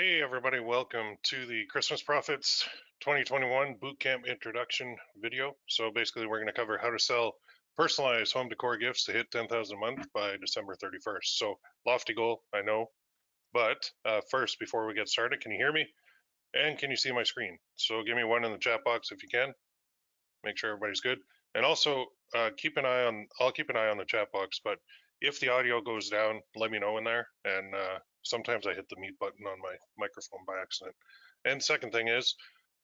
Hey everybody, welcome to the Christmas Profits 2021 Bootcamp introduction video. So basically we're going to cover how to sell personalized home decor gifts to hit 10,000 a month by December 31st. So lofty goal, I know, but first, before we get started, can you hear me? And can you see my screen? So give me one in the chat box if you can. Make sure everybody's good. And also I'll keep an eye on the chat box, but if the audio goes down, let me know in there. And sometimes I hit the mute button on my microphone by accident. And second thing is,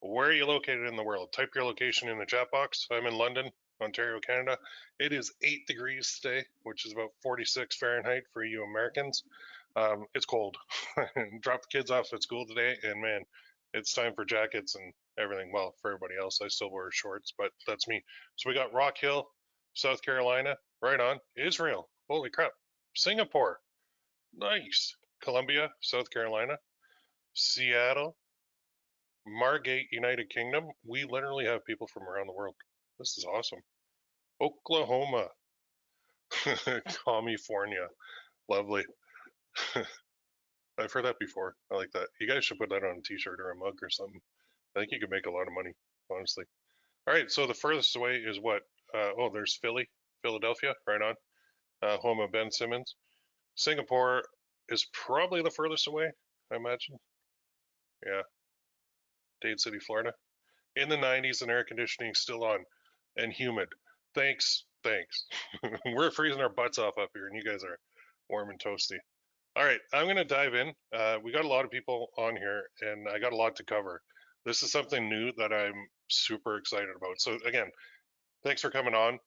where are you located in the world? Type your location in the chat box. I'm in London, Ontario, Canada. It is 8 degrees today, which is about 46 Fahrenheit for you Americans. It's cold. Drop the kids off at school today, and man, it's time for jackets and everything. Well, for everybody else, I still wear shorts, but that's me. So we got Rock Hill, South Carolina, right on. Israel, holy crap. Singapore, nice. Columbia, South Carolina. Seattle, Margate, United Kingdom. We literally have people from around the world. This is awesome. Oklahoma, California, lovely. I've heard that before. I like that. You guys should put that on a t-shirt or a mug or something. I think you could make a lot of money, honestly. All right, so the furthest away is what? Oh, there's Philadelphia, right on. Home of Ben Simmons. Singapore is probably the furthest away, I imagine. Yeah, Dade City, Florida. In the 90s and air conditioning still on and humid. Thanks. We're freezing our butts off up here and you guys are warm and toasty. All right, I'm going to dive in. We got a lot of people on here and I got a lot to cover. This is something new that I'm super excited about. So again, thanks for coming on.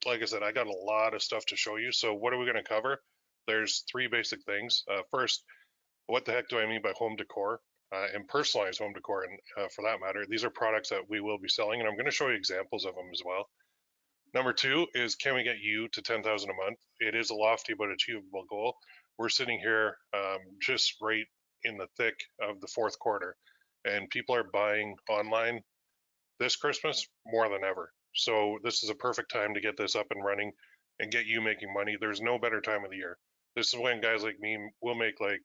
Like I said, I got a lot of stuff to show you. So what are we going to cover? There's three basic things. First, what the heck do I mean by home decor and personalized home decor? And for that matter, these are products that we will be selling, and I'm going to show you examples of them as well. Number two is, can we get you to 10,000 a month? It is a lofty but achievable goal. We're sitting here just right in the thick of the fourth quarter, and people are buying online this Christmas more than ever. So this is a perfect time to get this up and running and get you making money. There's no better time of the year. This is when guys like me will make like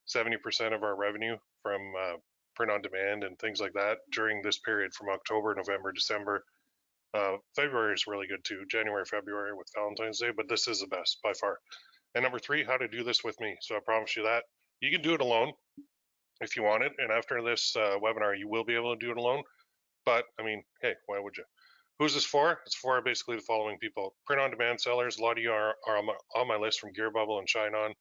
70% of our revenue from print on demand and things like that during this period from October, November, December. February is really good too, January, February with Valentine's Day, but this is the best by far. And number three, how to do this with me. So I promise you that. You can do it alone if you want it. And after this webinar, you will be able to do it alone. But I mean, hey, why would you? Who's this for? It's for basically the following people: print on demand sellers. A lot of you are on my list from Gear Bubble and Shine On.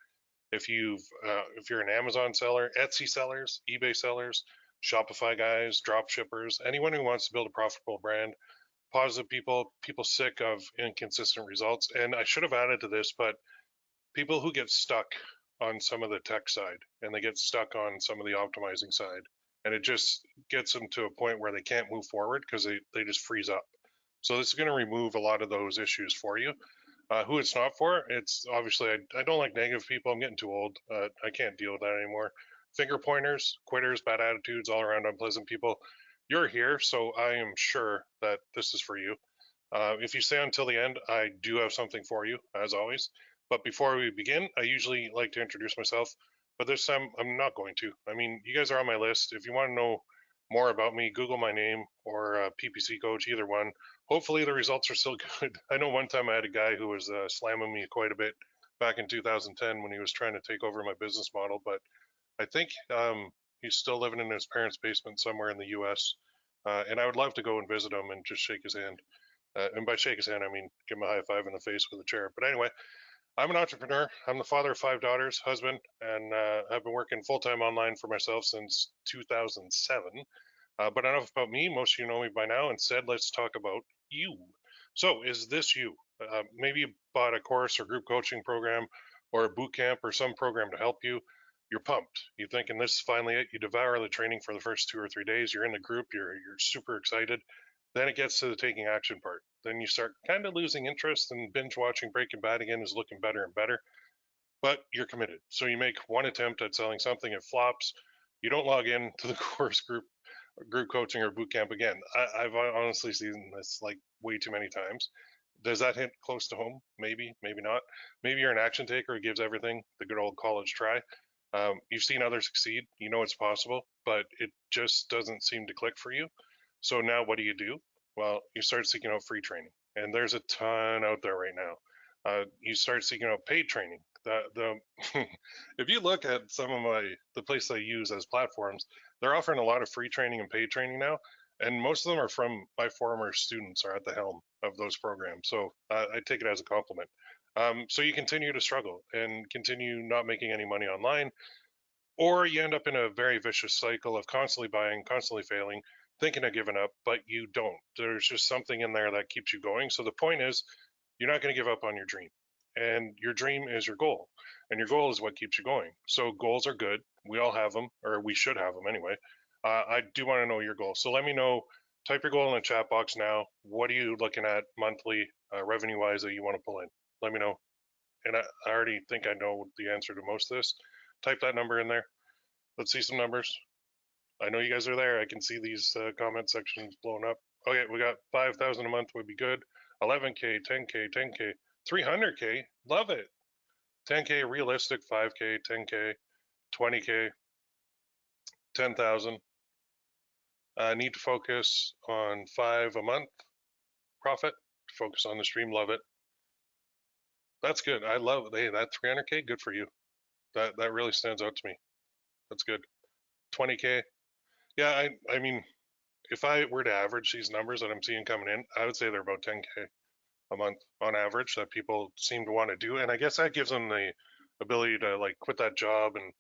If you're an Amazon seller, Etsy sellers, eBay sellers, Shopify guys, drop shippers, anyone who wants to build a profitable brand, positive people sick of inconsistent results. And I should have added to this, but people who get stuck on some of the tech side and they get stuck on some of the optimizing side, and it just gets them to a point where they can't move forward because they just freeze up. So this is going to remove a lot of those issues for you. Who it's not for, it's obviously, I don't like negative people. I'm getting too old. I can't deal with that anymore. Finger pointers, quitters, bad attitudes, all around unpleasant people. You're here, so I am sure that this is for you. If you stay until the end, I do have something for you, as always. But before we begin, I usually like to introduce myself, but this time I'm not going to. I mean, you guys are on my list. If you want to know more about me, Google my name or PPC Coach, either one. Hopefully the results are still good. I know one time I had a guy who was slamming me quite a bit back in 2010 when he was trying to take over my business model, but I think he's still living in his parents' basement somewhere in the US. And I would love to go and visit him and just shake his hand. And by shake his hand, I mean give him a high five in the face with a chair. But anyway, I'm an entrepreneur. I'm the father of 5 daughters, husband, and I've been working full-time online for myself since 2007. But enough about me. Most of you know me by now. Instead, let's talk about you. So is this you? Maybe you bought a course or group coaching program or a boot camp or some program to help you. You're pumped. You're thinking this is finally it. You devour the training for the first 2 or 3 days. You're in the group. You're super excited. Then it gets to the taking action part. Then you start kind of losing interest, and binge watching Breaking Bad again is looking better and better. But you're committed. So you make one attempt at selling something, it flops. You don't log in to the course group coaching or boot camp again. I've honestly seen this like way too many times. Does that hit close to home? Maybe, maybe not. Maybe you're an action taker who gives everything the good old college try. You've seen others succeed, you know it's possible, but it just doesn't seem to click for you. So now what do? Well, you start seeking out free training, and there's a ton out there right now. You start seeking out paid training. The if you look at some of the places I use as platforms, they're offering a lot of free training and paid training now, and most of them are from my former students are at the helm of those programs. So I take it as a compliment. So you continue to struggle and continue not making any money online, or you end up in a very vicious cycle of constantly buying, constantly failing, thinking of giving up, but you don't. There's just something in there that keeps you going. So the point is, you're not going to give up on your dream. And your dream is your goal. And your goal is what keeps you going. So goals are good. We all have them, or we should have them anyway. I do want to know your goal. So let me know. Type your goal in the chat box now. What are you looking at monthly, revenue wise, that you want to pull in? Let me know. And I already think I know the answer to most of this. Type that number in there. Let's see some numbers. I know you guys are there. I can see these comment sections blowing up. Okay, we got 5,000 a month would be good. 11K, 10K, 10K, 300K. Love it. 10K realistic, 5K, 10K, 20K, 10,000. Need to focus on 5 a month profit. Focus on the stream. Love it. That's good. I love it. Hey, that 300K, good for you. That really stands out to me. That's good. 20K. Yeah, I mean, if I were to average these numbers that I'm seeing coming in, I would say they're about 10K a month on average that people seem to want to do. And I guess that gives them the ability to like quit that job and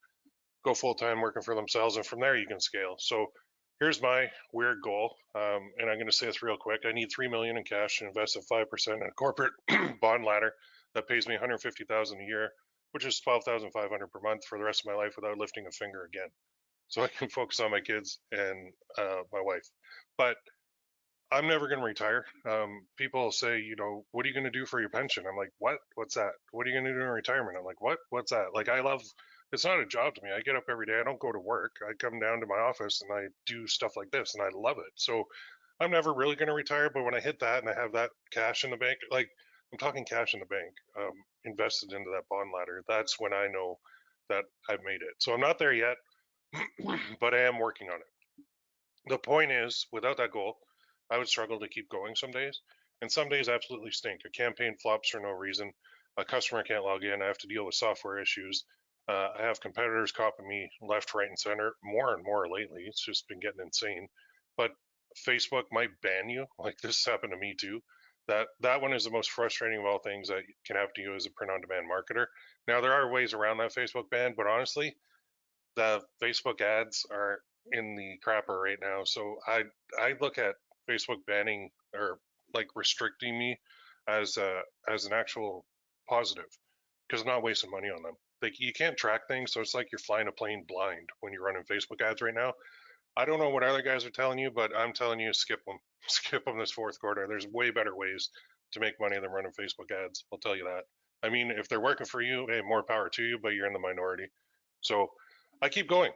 go full time working for themselves. And from there, you can scale. So here's my weird goal. And I'm going to say this real quick. I need 3 million in cash to invest at 5% in a corporate bond ladder that pays me 150,000 a year, which is 12,500 per month for the rest of my life without lifting a finger again. So I can focus on my kids and my wife. But I'm never going to retire. People say, you know, what are you going to do for your pension? I'm like, what? What's that? What are you going to do in retirement? I'm like, what? What's that? Like, I love, it's not a job to me. I get up every day. I don't go to work. I come down to my office and I do stuff like this and I love it. So I'm never really going to retire. But when I hit that and I have that cash in the bank, like I'm talking cash in the bank, invested into that bond ladder, that's when I know that I've made it. So I'm not there yet, but I am working on it. The point is, without that goal, I would struggle to keep going some days, and some days absolutely stink. A campaign flops for no reason. A customer can't log in. I have to deal with software issues. I have competitors copying me left, right, and center more and more lately. It's just been getting insane. But Facebook might ban you. Like this happened to me too. That one is the most frustrating of all things that can happen to you as a print-on-demand marketer. Now there are ways around that Facebook ban, but honestly, the Facebook ads are in the crapper right now. So I look at Facebook banning or like restricting me as an actual positive because I'm not wasting money on them. Like you can't track things, so it's like you're flying a plane blind when you're running Facebook ads right now. I don't know what other guys are telling you, but I'm telling you, skip them. Skip them this fourth quarter. There's way better ways to make money than running Facebook ads. I'll tell you that. I mean, if they're working for you, hey, more power to you, but you're in the minority. So I keep going.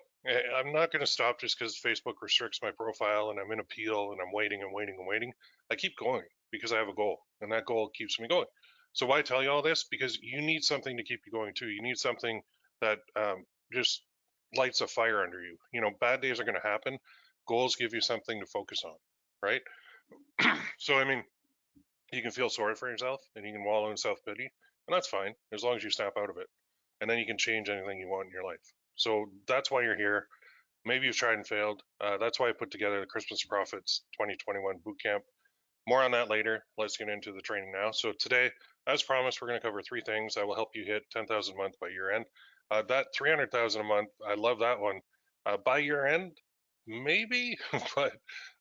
I'm not going to stop just because Facebook restricts my profile and I'm in appeal and I'm waiting and waiting and waiting. I keep going because I have a goal, and that goal keeps me going. So why tell you all this? Because you need something to keep you going too. You need something that just lights a fire under you. You know, bad days are going to happen. Goals give you something to focus on, right? So I mean, you can feel sorry for yourself and you can wallow in self-pity, and that's fine as long as you snap out of it, and then you can change anything you want in your life. So that's why you're here. Maybe you've tried and failed. That's why I put together the Christmas Profits 2021 Bootcamp. More on that later. Let's get into the training now. So today, as promised, we're going to cover 3 things that will help you hit 10,000 a month by year end. That 300,000 a month, I love that one. By year end, maybe, but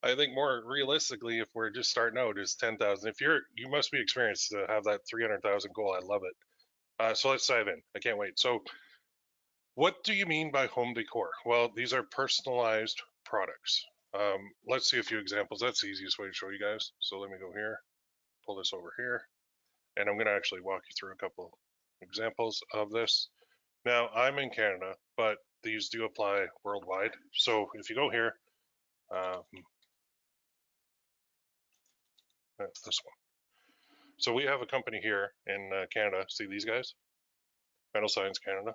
I think more realistically, if we're just starting out, is 10,000. If you must be experienced to have that 300,000 goal. I love it. So let's dive in. I can't wait. So what do you mean by home decor? Well, these are personalized products. Let's see a few examples. That's the easiest way to show you guys. So let me go here, pull this over here, and I'm going to actually walk you through a couple examples of this. Now, I'm in Canada, but these do apply worldwide. So if you go here, that's this one. So we have a company here in Canada. See these guys? Metal Signs Canada.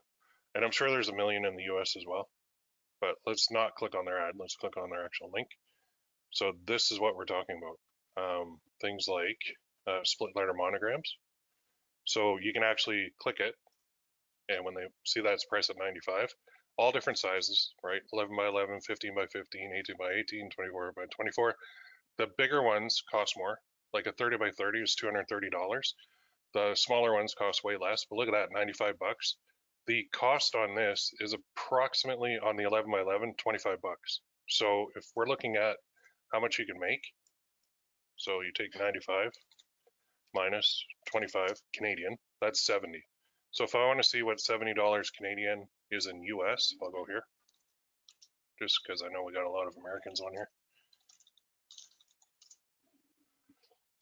And I'm sure there's a million in the US as well, but let's not click on their ad. Let's click on their actual link. So this is what we're talking about. Things like split letter monograms. So you can actually click it, and when they see that it's priced at 95, all different sizes, right? 11 by 11, 15 by 15, 18 by 18, 24 by 24. The bigger ones cost more. Like a 30 by 30 is $230. The smaller ones cost way less, but look at that, 95 bucks. The cost on this is approximately on the 11 by 11, 25 bucks. So if we're looking at how much you can make, so you take 95 minus 25 Canadian, that's 70. So if I want to see what $70 Canadian is in US, I'll go here, just because I know we got a lot of Americans on here.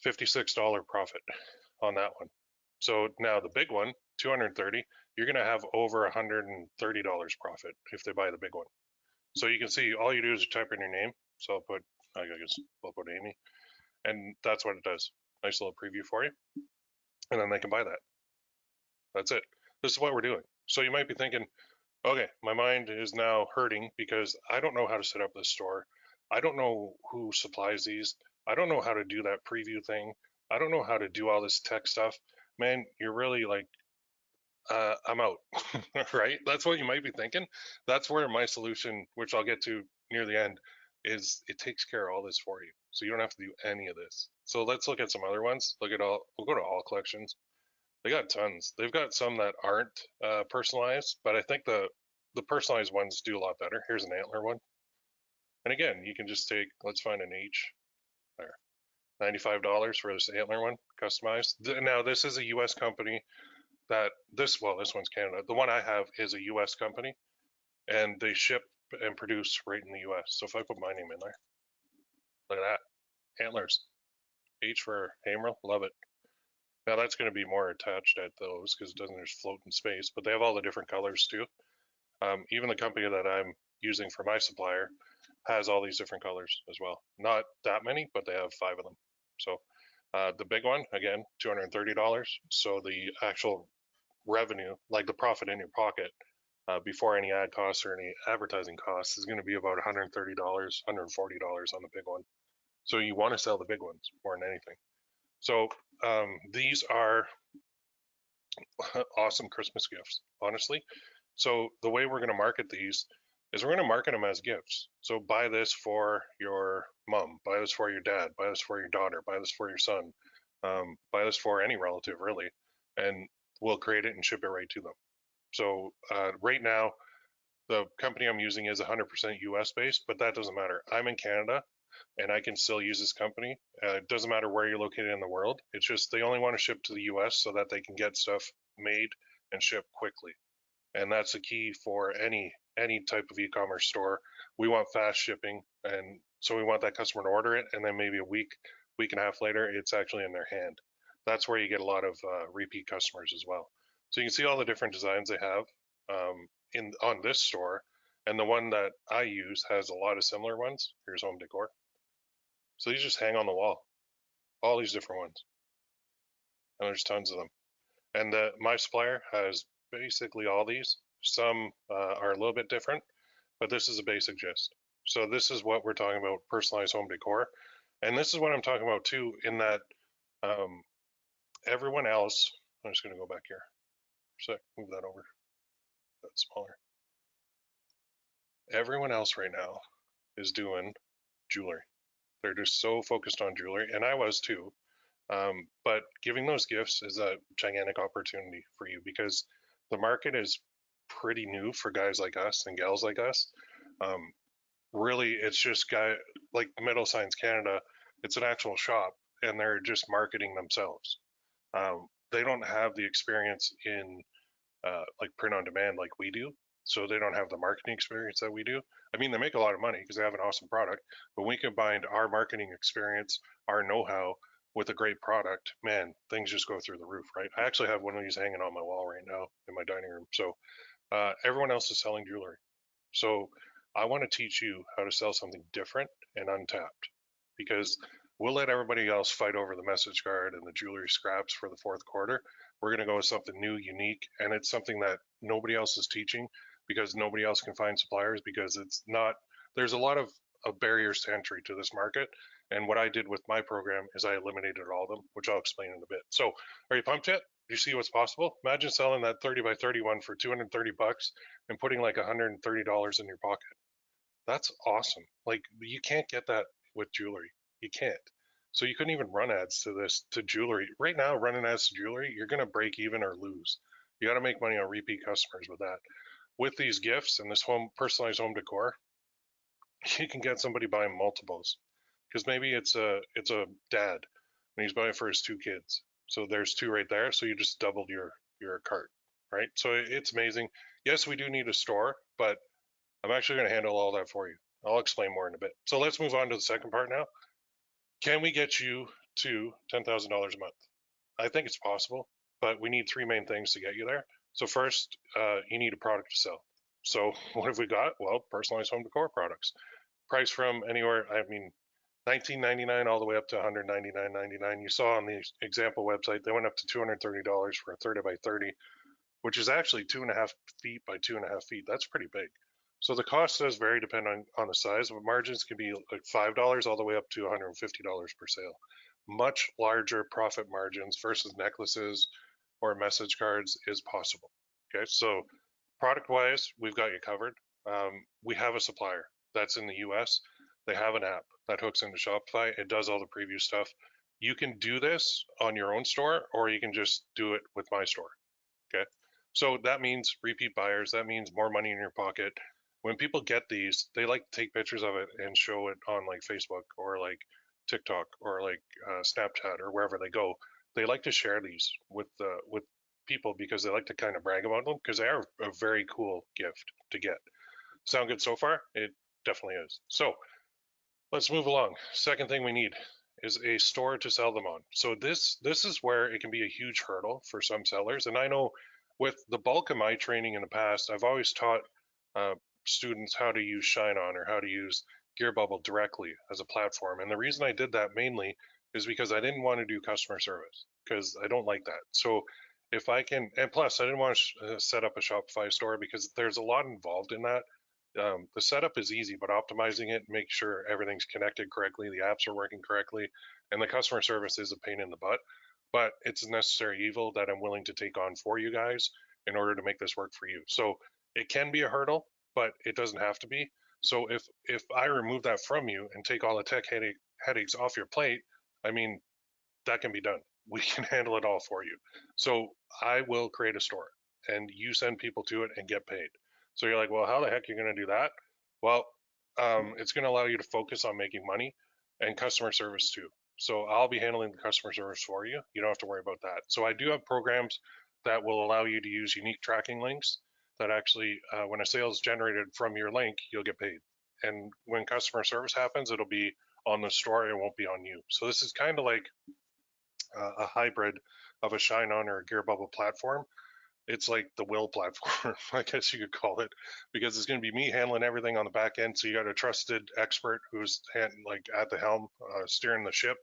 $56 profit on that one. So now the big one, 230, you're going to have over $130 profit if they buy the big one. So you can see all you do is type in your name. So I guess I'll put Amy, and that's what it does. Nice little preview for you. And then they can buy that. That's it. This is what we're doing. So you might be thinking, okay, my mind is now hurting because I don't know how to set up this store. I don't know who supplies these. I don't know how to do that preview thing. I don't know how to do all this tech stuff. Man, you're really like, I'm out, right? That's what you might be thinking. That's where my solution, which I'll get to near the end, is it takes care of all this for you. So you don't have to do any of this. So let's look at some other ones. We'll go to all collections. They got tons. They've got some that aren't personalized, but I think the personalized ones do a lot better. Here's an antler one. And again, you can just take, let's find an H there. $95 for this antler one, customized. Now this is a US company this one's Canada. The one I have is a US company, and they ship and produce right in the US. So if I put my name in there, look at that. Antlers. H for Haimerl, love it. Now that's going to be more attached at those because it doesn't just float in space, but they have all the different colors too. Even the company that I'm using for my supplier has all these different colors as well. Not that many, but they have 5 of them. So the big one, again, $230. So the actual revenue, like the profit in your pocket, before any ad costs or any advertising costs, is going to be about $130, $140 on the big one. So you want to sell the big ones more than anything. So these are awesome Christmas gifts, honestly. So the way we're going to market these is we're going to market them as gifts. So buy this for your mom, buy this for your dad, buy this for your daughter, buy this for your son, buy this for any relative really, and we'll create it and ship it right to them. So right now, the company I'm using is 100% US based, but that doesn't matter. I'm in Canada and I can still use this company. It doesn't matter where you're located in the world. It's just they only want to ship to the US so that they can get stuff made and shipped quickly. And that's the key for any type of e-commerce store. We want fast shipping, and so we want that customer to order it, and then maybe a week and a half later, it's actually in their hand. That's where you get a lot of repeat customers as well. So you can see all the different designs they have on this store, and the one that I use has a lot of similar ones. Here's Home Decor. So these just hang on the wall, all these different ones, and there's tons of them. And my supplier has basically all these. Some are a little bit different, but this is a basic gist. So this is what we're talking about, personalized home decor. And this is what I'm talking about too, in that everyone else, I'm just going to go back here for a sec, move that over, that's smaller. Everyone else right now is doing jewelry. They're just so focused on jewelry, and I was too. But giving those gifts is a gigantic opportunity for you because the market is pretty new for guys like us and gals like us. Really, it's just like Metal Signs Canada, it's an actual shop and they're just marketing themselves. They don't have the experience in like print on demand like we do. So they don't have the marketing experience that we do. I mean, they make a lot of money because they have an awesome product, but we combined our marketing experience, our know-how with a great product, man, things just go through the roof, right? I actually have one of these hanging on my wall right now in my dining room. So everyone else is selling jewelry. So I want to teach you how to sell something different and untapped because we'll let everybody else fight over the message card and the jewelry scraps for the fourth quarter. We're going to go with something new, unique, and it's something that nobody else is teaching because nobody else can find suppliers because it's not, there's a lot of barriers to entry to this market. And what I did with my program is I eliminated all of them, which I'll explain in a bit. So are you pumped yet? Do you see what's possible? Imagine selling that 30 by 31 for 230 bucks and putting like $130 in your pocket. That's awesome. Like you can't get that with jewelry. You can't. So you couldn't even run ads to this to jewelry. Right now, running ads to jewelry, you're gonna break even or lose. You got to make money on repeat customers with that. With these gifts and this home personalized home decor, you can get somebody buying multiples because maybe it's a dad and he's buying for his two kids. So there's two right there. So you just doubled your cart, right? So it's amazing. Yes, we do need a store, but I'm actually going to handle all that for you. I'll explain more in a bit. So let's move on to the second part now. Can we get you to $10,000 a month? I think it's possible, but we need three main things to get you there. So first, you need a product to sell. So what have we got? Well, personalized home decor products. Price from anywhere, I mean, $19.99 all the way up to $199.99. You saw on the example website, they went up to $230 for a 30 by 30, which is actually 2.5 feet by 2.5 feet. That's pretty big. So the cost does vary depending on the size, but margins can be like $5 all the way up to $150 per sale. Much larger profit margins versus necklaces or message cards is possible. Okay, so product wise, we've got you covered. We have a supplier that's in the US. They have an app that hooks into Shopify. It does all the preview stuff. You can do this on your own store, or you can just do it with my store. Okay. So that means repeat buyers. That means more money in your pocket. When people get these, they like to take pictures of it and show it on like Facebook or like TikTok or like Snapchat or wherever they go. They like to share these with people because they like to kind of brag about them because they are a very cool gift to get. Sound good so far? It definitely is. So let's move along. Second thing we need is a store to sell them on. So this is where it can be a huge hurdle for some sellers. And I know with the bulk of my training in the past, I've always taught uh, students how to use Shine On or how to use Gear Bubble directly as a platform. And the reason I did that mainly is because I didn't want to do customer service because I don't like that. So if I can, and plus I didn't want to set up a Shopify store because there's a lot involved in that. The setup is easy, but optimizing it, make sure everything's connected correctly, the apps are working correctly, and the customer service is a pain in the butt. But it's a necessary evil that I'm willing to take on for you guys in order to make this work for you. So it can be a hurdle, but it doesn't have to be. So if I remove that from you and take all the tech headaches off your plate, I mean that can be done. We can handle it all for you. So I will create a store, and you send people to it and get paid. So you're like, well, how the heck are you going to do that? Well, it's going to allow you to focus on making money and customer service too. So I'll be handling the customer service for you. You don't have to worry about that. So I do have programs that will allow you to use unique tracking links that actually, when a sale is generated from your link, you'll get paid. And when customer service happens, it'll be on the store. It won't be on you. So this is kind of like a hybrid of a Shine On or a Gear Bubble platform. It's like the Will platform, I guess you could call it, because it's going to be me handling everything on the back end. So you got a trusted expert who's like at the helm, steering the ship,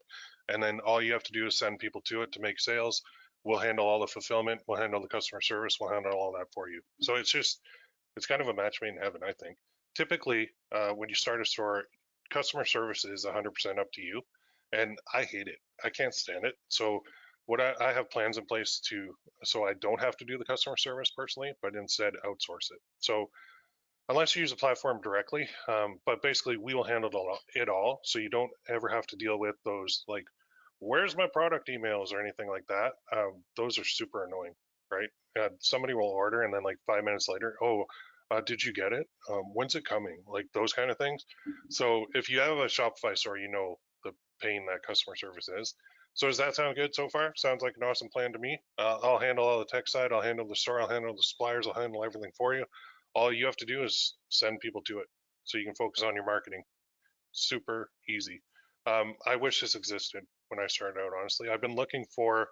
and then all you have to do is send people to it to make sales. We'll handle all the fulfillment. We'll handle the customer service. We'll handle all that for you. So it's kind of a match made in heaven, I think. Typically, when you start a store, customer service is 100% up to you, and I hate it. I can't stand it. So what I have plans in place so I don't have to do the customer service personally, but instead outsource it. So unless you use the platform directly, but basically we will handle it all, so you don't ever have to deal with those like, where's my product emails or anything like that. Those are super annoying, right? Somebody will order and then like 5 minutes later, oh, did you get it? When's it coming? Like those kind of things. So if you have a Shopify store, you know the pain that customer service is. So does that sound good so far? Sounds like an awesome plan to me. I'll handle all the tech side. I'll handle the store. I'll handle the suppliers. I'll handle everything for you. All you have to do is send people to it so you can focus on your marketing. Super easy. I wish this existed when I started out, honestly. I've been looking for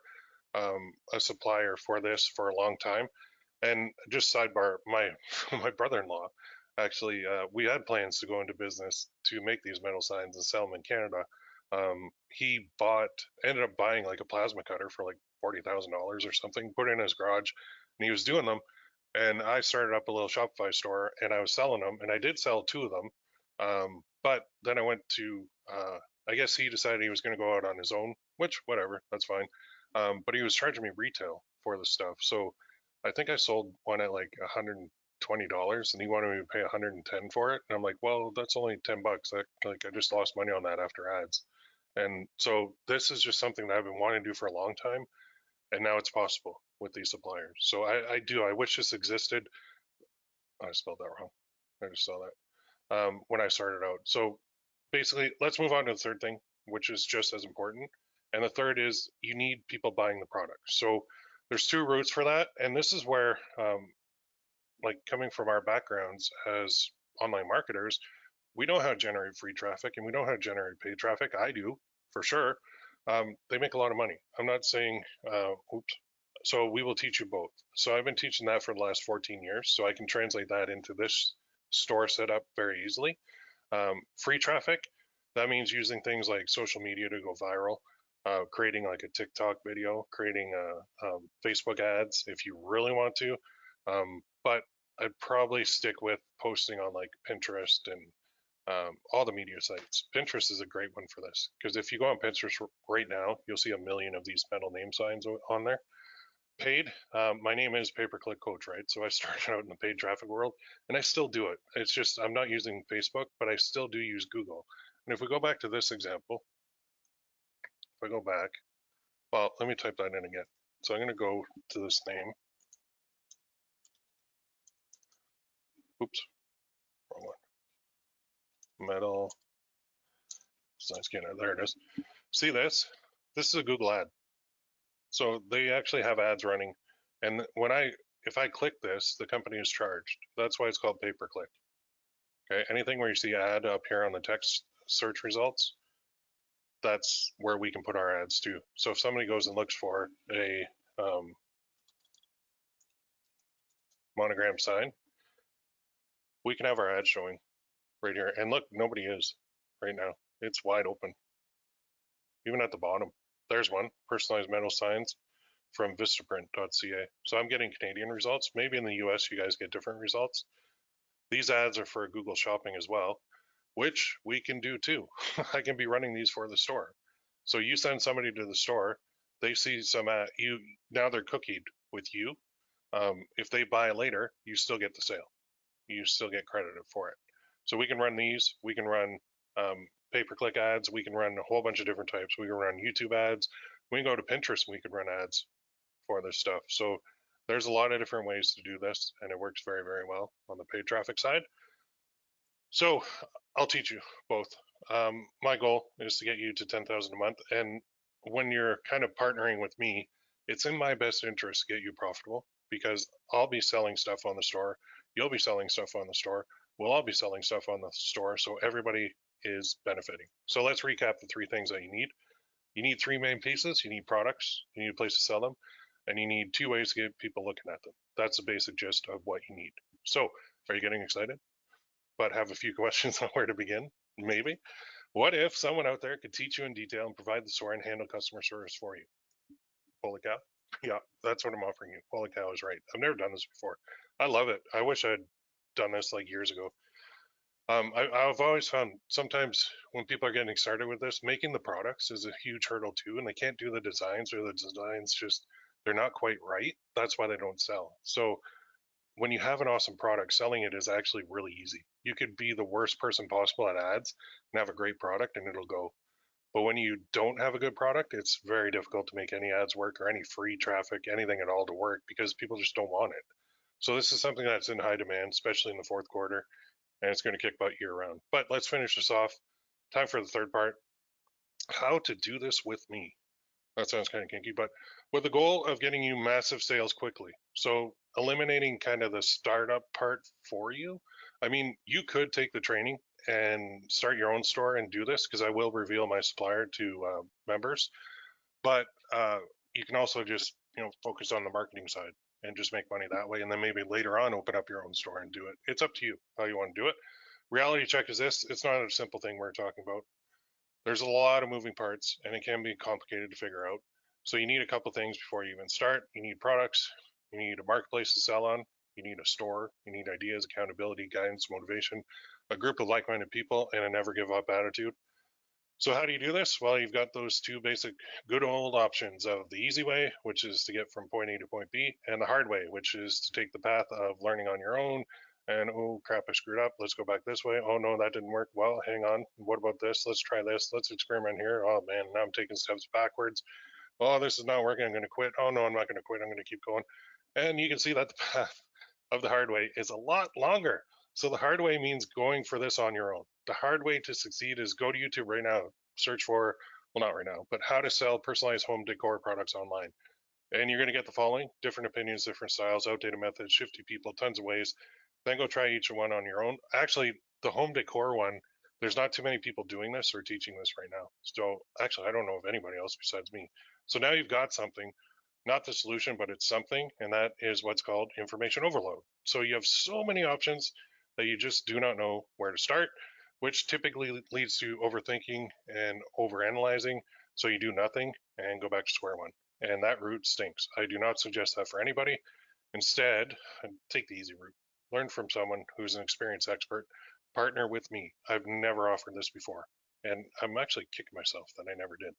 a supplier for this for a long time. And just sidebar, my my brother-in-law actually, we had plans to go into business to make these metal signs and sell them in Canada. He ended up buying like a plasma cutter for like $40,000 or something, put in his garage, and he was doing them. And I started up a little Shopify store, and I was selling them, and I did sell 2 of them. But then I went to, I guess he decided he was going to go out on his own, which whatever, that's fine. But he was charging me retail for the stuff, so I think I sold one at like $120, and he wanted me to pay 110 for it, and I'm like, well, that's only $10. I just lost money on that after ads. And so this is just something that I've been wanting to do for a long time, and now it's possible with these suppliers. So I wish this existed. I spelled that wrong. I just saw that when I started out. So basically, let's move on to the third thing, which is just as important. And the third is you need people buying the product. So there's 2 routes for that, and this is where, like coming from our backgrounds as online marketers, we know how to generate free traffic and we know how to generate paid traffic. I do for sure. They make a lot of money. I'm not saying, so we will teach you both. So I've been teaching that for the last 14 years. So I can translate that into this store setup very easily. Free traffic, that means using things like social media to go viral, creating like a TikTok video, creating Facebook ads if you really want to. But I'd probably stick with posting on like Pinterest and all the media sites. Pinterest is a great one for this, because if you go on Pinterest right now, you'll see a million of these metal name signs on there. Paid, my name is Pay-Per-Click Coach, right? So I started out in the paid traffic world, and I still do it. It's just I'm not using Facebook, but I still do use Google. And if we go back to this example, if I go back, well, let me type that in again. So I'm going to go to this name. Oops, wrong one. Metal design scanner. There it is. See this? This is a Google ad. So they actually have ads running, and if I click this, the company is charged. That's why it's called pay-per-click. Okay, anything where you see ad up here on the text search results, that's where we can put our ads too. So if somebody goes and looks for a monogram sign, we can have our ad showing right here. And look, nobody is right now. It's wide open. Even at the bottom, there's one, personalized metal signs from vistaprint.ca. So I'm getting Canadian results. Maybe in the US you guys get different results. These ads are for Google Shopping as well, which we can do too. I can be running these for the store. So you send somebody to the store, they see some ad, now they're cookied with you. If they buy later, you still get the sale. You still get credited for it. So we can run these. We can run pay-per-click ads. We can run a whole bunch of different types. We can run YouTube ads. We can go to Pinterest and we can run ads for this stuff. So there's a lot of different ways to do this, and it works very, very well on the paid traffic side. So I'll teach you both. My goal is to get you to 10,000 a month. And when you're kind of partnering with me, it's in my best interest to get you profitable, because I'll be selling stuff on the store. You'll be selling stuff on the store. We'll all be selling stuff on the store. So everybody is benefiting. So let's recap the 3 things that you need. You need 3 main pieces. You need products. You need a place to sell them. And you need 2 ways to get people looking at them. That's the basic gist of what you need. So are you getting excited? But have a few questions on where to begin? Maybe. What if someone out there could teach you in detail and provide the store and handle customer service for you? Holy cow. Yeah, that's what I'm offering you. Holy cow is right. I've never done this before. I love it. I wish I'd done this like years ago. I've always found sometimes when people are getting started with this, making the products is a huge hurdle too, and they can't do the designs, or the designs just, they're not quite right. That's why they don't sell. So when you have an awesome product, selling it is actually really easy. You could be the worst person possible at ads and have a great product and it'll go. But when you don't have a good product, it's very difficult to make any ads work or any free traffic, anything at all to work, because people just don't want it. So this is something that's in high demand, especially in the fourth quarter, and it's going to kick butt year round. But let's finish this off. Time for the third part, how to do this with me. That sounds kind of kinky, but with the goal of getting you massive sales quickly. So eliminating kind of the startup part for you. I mean, you could take the training and start your own store and do this, because I will reveal my supplier to members. But you can also just, focus on the marketing side and just make money that way. And then maybe later on, open up your own store and do it. It's up to you how you want to do it. Reality check is this. It's not a simple thing we're talking about. There's a lot of moving parts and it can be complicated to figure out. So you need a couple things before you even start. You need products, you need a marketplace to sell on, you need a store, you need ideas, accountability, guidance, motivation, a group of like-minded people, and a never give up attitude. So how do you do this? Well, you've got those two basic good old options of the easy way, which is to get from point A to point B, and the hard way, which is to take the path of learning on your own. And oh crap, I screwed up. Let's go back this way. Oh no, that didn't work. Well, hang on. What about this? Let's try this. Let's experiment here. Oh man, now I'm taking steps backwards. Oh, this is not working. I'm going to quit. Oh no, I'm not going to quit. I'm going to keep going. And you can see that the path of the hard way is a lot longer. So the hard way means going for this on your own. The hard way to succeed is go to YouTube right now, search for, well, not right now, but how to sell personalized home decor products online. And you're going to get the following: different opinions, different styles, outdated methods, shifty people, tons of ways. Then go try each one on your own. Actually, the home decor one, there's not too many people doing this or teaching this right now. So actually, I don't know of anybody else besides me. So now you've got something, not the solution, but it's something, and that is what's called information overload. So you have so many options that you just do not know where to start, which typically leads to overthinking and overanalyzing. So you do nothing and go back to square one. And that route stinks. I do not suggest that for anybody. Instead, take the easy route. Learn from someone who's an experienced expert. Partner with me. I've never offered this before, and I'm actually kicking myself that I never did.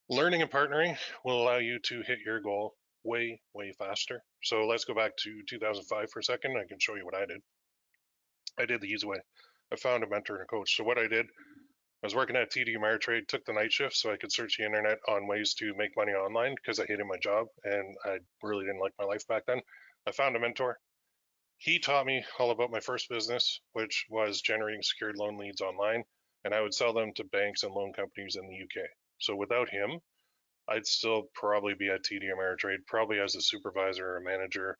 Learning and partnering will allow you to hit your goal way, way faster. So let's go back to 2005 for a second. I can show you what I did. I did the easy way. I found a mentor and a coach. So what I did, I was working at TD Ameritrade, took the night shift so I could search the internet on ways to make money online because I hated my job and I really didn't like my life back then. I found a mentor. He taught me all about my first business, which was generating secured loan leads online, and I would sell them to banks and loan companies in the UK. So without him, I'd still probably be at TD Ameritrade, probably as a supervisor or a manager,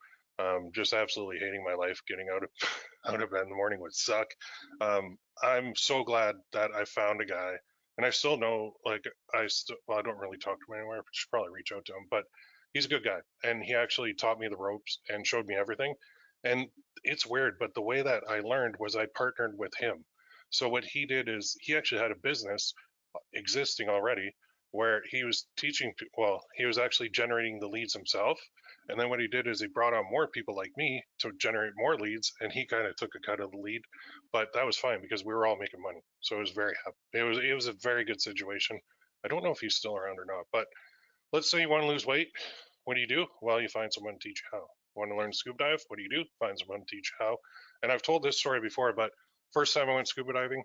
just absolutely hating my life. Getting out of out of bed in the morning would suck. I'm so glad that I found a guy, and I still know, like, well, I don't really talk to him anymore. I should probably reach out to him, but he's a good guy, and he actually taught me the ropes and showed me everything. And it's weird, but the way that I learned was I partnered with him. So what he did is he actually had a business existing already where he was teaching, well, he was actually generating the leads himself. And then what he did is he brought on more people like me to generate more leads, and he kind of took a cut of the lead. But that was fine because we were all making money. So I was very happy. It was a very good situation. I don't know if he's still around or not, but let's say you want to lose weight. What do? Well, you find someone to teach you how. Want to learn scuba dive? What do? Find someone to teach you how. And I've told this story before, but first time I went scuba diving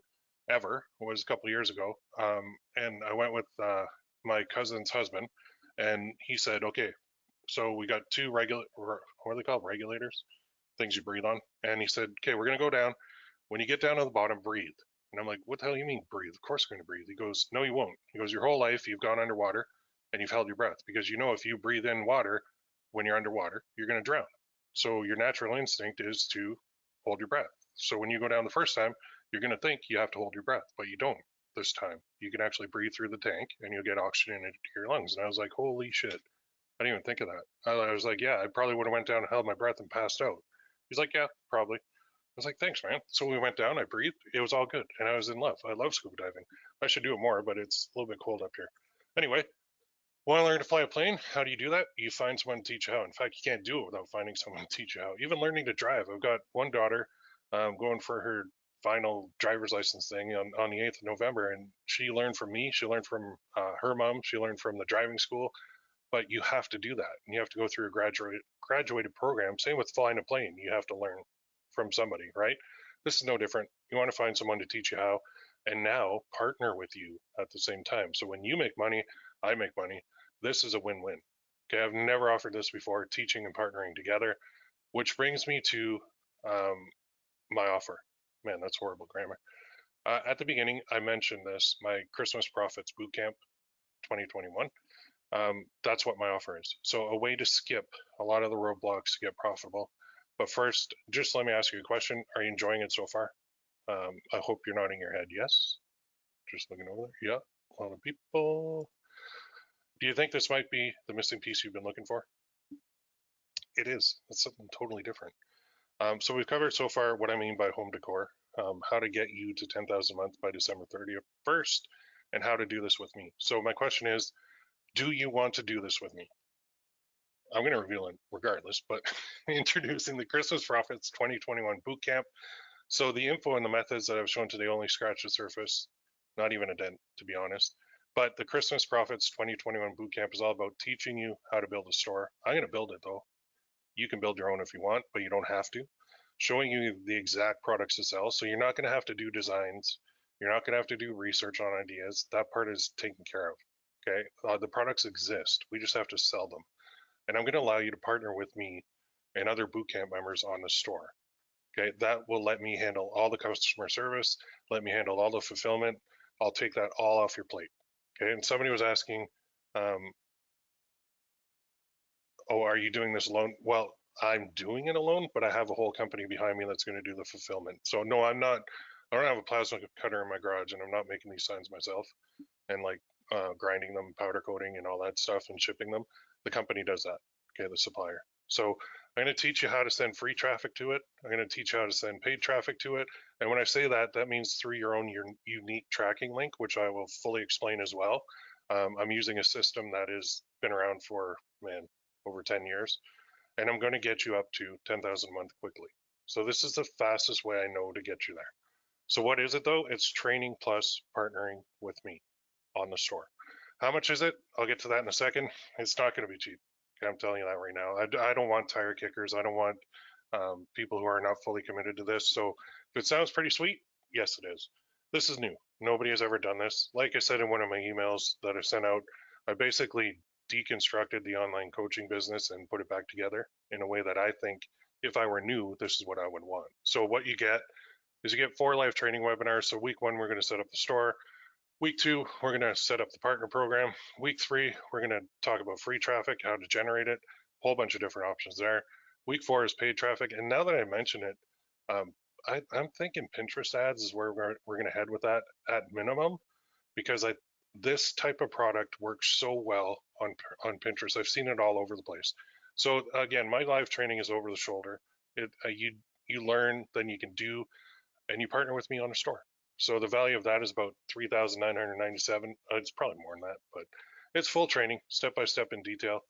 ever was a couple of years ago. And I went with my cousin's husband, and he said, okay, so we got two what are they called? Regulators, things you breathe on. And he said, okay, we're going to go down. When you get down to the bottom, breathe. And I'm like, what the hell do you mean breathe? Of course I'm going to breathe. He goes, no, you won't. He goes, your whole life you've gone underwater and you've held your breath because you know if you breathe in water when you're underwater, you're going to drown. So your natural instinct is to hold your breath. So when you go down the first time, you're going to think you have to hold your breath, but you don't this time. You can actually breathe through the tank and you'll get oxygen into your lungs. And I was like, holy shit. I didn't even think of that. I was like, yeah, I probably would have went down and held my breath and passed out. He's like, yeah, probably. I was like, thanks, man. So we went down, I breathed, it was all good, and I was in love. I love scuba diving. I should do it more, but it's a little bit cold up here. Anyway, want to learn to fly a plane? How do you do that? You find someone to teach you how. In fact, you can't do it without finding someone to teach you how. Even learning to drive. I've got one daughter going for her final driver's license thing on the 8th of November, and she learned from me. She learned from her mom. She learned from the driving school. But you have to do that, and you have to go through a graduated program. Same with flying a plane. You have to learn from somebody, right? This is no different. You want to find someone to teach you how, and now partner with you at the same time. So when you make money, I make money. This is a win-win. Okay, I've never offered this before, teaching and partnering together, which brings me to my offer. Man, that's horrible grammar. At the beginning, I mentioned this, my Christmas Profits Bootcamp 2021. That's what my offer is. So a way to skip a lot of the roadblocks to get profitable. But first, just let me ask you a question. Are you enjoying it so far? I hope you're nodding your head yes. Just looking over there. Yeah, a lot of people. Do you think this might be the missing piece you've been looking for? It is. It's something totally different. So we've covered so far what I mean by home decor, how to get you to 10,000 a month by December 31st, and how to do this with me. So my question is, Do you want to do this with me? I'm going to reveal it regardless, but introducing the Christmas Profits 2021 Bootcamp. So the info and the methods that I've shown today only scratch the surface, not even a dent, to be honest. But the Christmas Profits 2021 Bootcamp is all about teaching you how to build a store. I'm going to build it though. You can build your own if you want, but you don't have to. Showing you the exact products to sell. So you're not going to have to do designs. You're not going to have to do research on ideas. That part is taken care of. Okay. The products exist. We just have to sell them. And I'm going to allow you to partner with me and other bootcamp members on the store. Okay, that will let me handle all the customer service, let me handle all the fulfillment. I'll take that all off your plate. Okay, and somebody was asking, oh, are you doing this alone? Well, I'm doing it alone, but I have a whole company behind me that's going to do the fulfillment. So no, I'm not. I don't have a plasma cutter in my garage, and I'm not making these signs myself and like grinding them, powder coating, and all that stuff, and shipping them. The company does that. Okay, the supplier. So I'm going to teach you how to send free traffic to it. I'm going to teach you how to send paid traffic to it. And when I say that, that means through your own unique tracking link, which I will fully explain as well. I'm using a system that has been around for, man, over 10 years, and I'm going to get you up to 10,000 a month quickly. So this is the fastest way I know to get you there. So what is it though? It's training plus partnering with me on the store. How much is it? I'll get to that in a second. It's not going to be cheap. Okay, I'm telling you that right now. I don't want tire kickers. I don't want people who are not fully committed to this. So if it sounds pretty sweet, yes, it is. This is new. Nobody has ever done this. Like I said in one of my emails that I sent out, I basically deconstructed the online coaching business and put it back together in a way that I think if I were new, this is what I would want. So what you get is you get 4 live training webinars. So week 1, we're going to set up the store. Week 2, we're going to set up the partner program. Week 3, we're going to talk about free traffic, how to generate it, a whole bunch of different options there. Week 4 is paid traffic. And now that I mention it, I'm thinking Pinterest ads is where we're going to head with that at minimum, because this type of product works so well on Pinterest. I've seen it all over the place. So again, my live training is over the shoulder. You learn, then you can do, and you partner with me on a store. So the value of that is about $3,997. It's probably more than that, but it's full training, step by step in detail.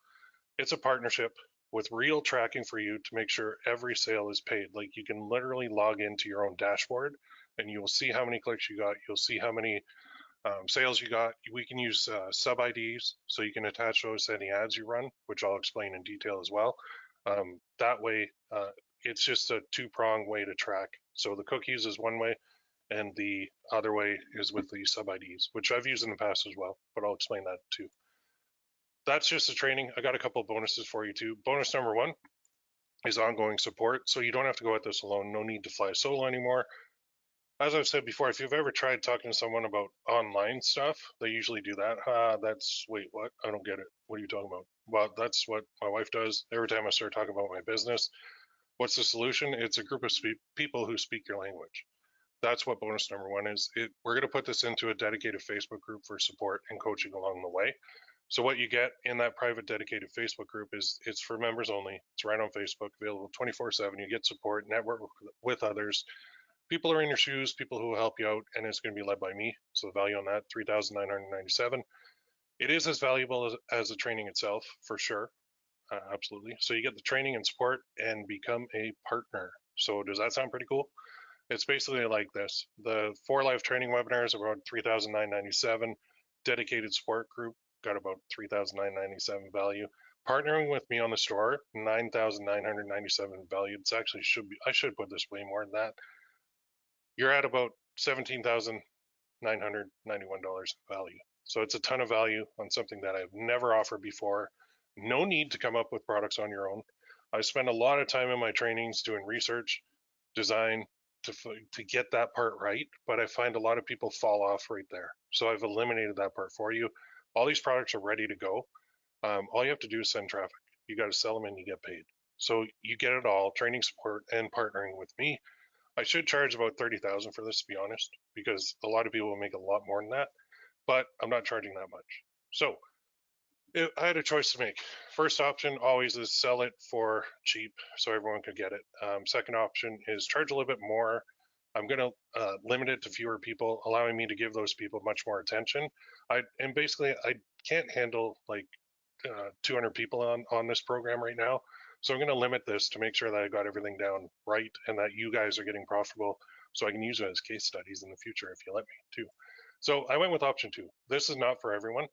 It's a partnership with real tracking for you to make sure every sale is paid. Like you can literally log into your own dashboard and you will see how many clicks you got. You'll see how many sales you got. We can use sub IDs, so you can attach those to any ads you run, which I'll explain in detail as well. That way, it's just a 2-pronged way to track. So the cookies is one way, and the other way is with the sub IDs, which I've used in the past as well, but I'll explain that too. That's just the training. I got a couple of bonuses for you too. Bonus number 1 is ongoing support. So you don't have to go at this alone. No need to fly solo anymore. As I've said before, if you've ever tried talking to someone about online stuff, they usually do that. Wait, what? I don't get it. What are you talking about? Well, that's what my wife does. Every time I start talking about my business, what's the solution? It's a group of people who speak your language. That's what bonus number 1 is. We're going to put this into a dedicated Facebook group for support and coaching along the way. So what you get in that private dedicated Facebook group is it's for members only. It's right on Facebook, available 24/7. You get support, network with others. People are in your shoes, people who will help you out, and it's going to be led by me. So the value on that, $3,997. It is as valuable as the training itself, for sure. Absolutely. So you get the training and support and become a partner. So does that sound pretty cool? It's basically like this. The 4 live training webinars are about $3,997. Dedicated support group got about $3,997 value. Partnering with me on the store, $9,997 value. It's actually I should put this way more than that. You're at about $17,991 value. So it's a ton of value on something that I've never offered before. No need to come up with products on your own. I spend a lot of time in my trainings doing research, design to get that part right, but I find a lot of people fall off right there. So I've eliminated that part for you. All these products are ready to go. All you have to do is send traffic. You got to sell them and you get paid. So you get it all, training, support, and partnering with me. I should charge about $30,000 for this, to be honest, because a lot of people will make a lot more than that, but I'm not charging that much. So I had a choice to make. First option always is sell it for cheap so everyone could get it. Second option is charge a little bit more. I'm going to limit it to fewer people, allowing me to give those people much more attention. I can't handle like 200 people on this program right now. So I'm going to limit this to make sure that I got everything down right and that you guys are getting profitable so I can use it as case studies in the future if you let me too. So I went with option 2. This is not for everyone.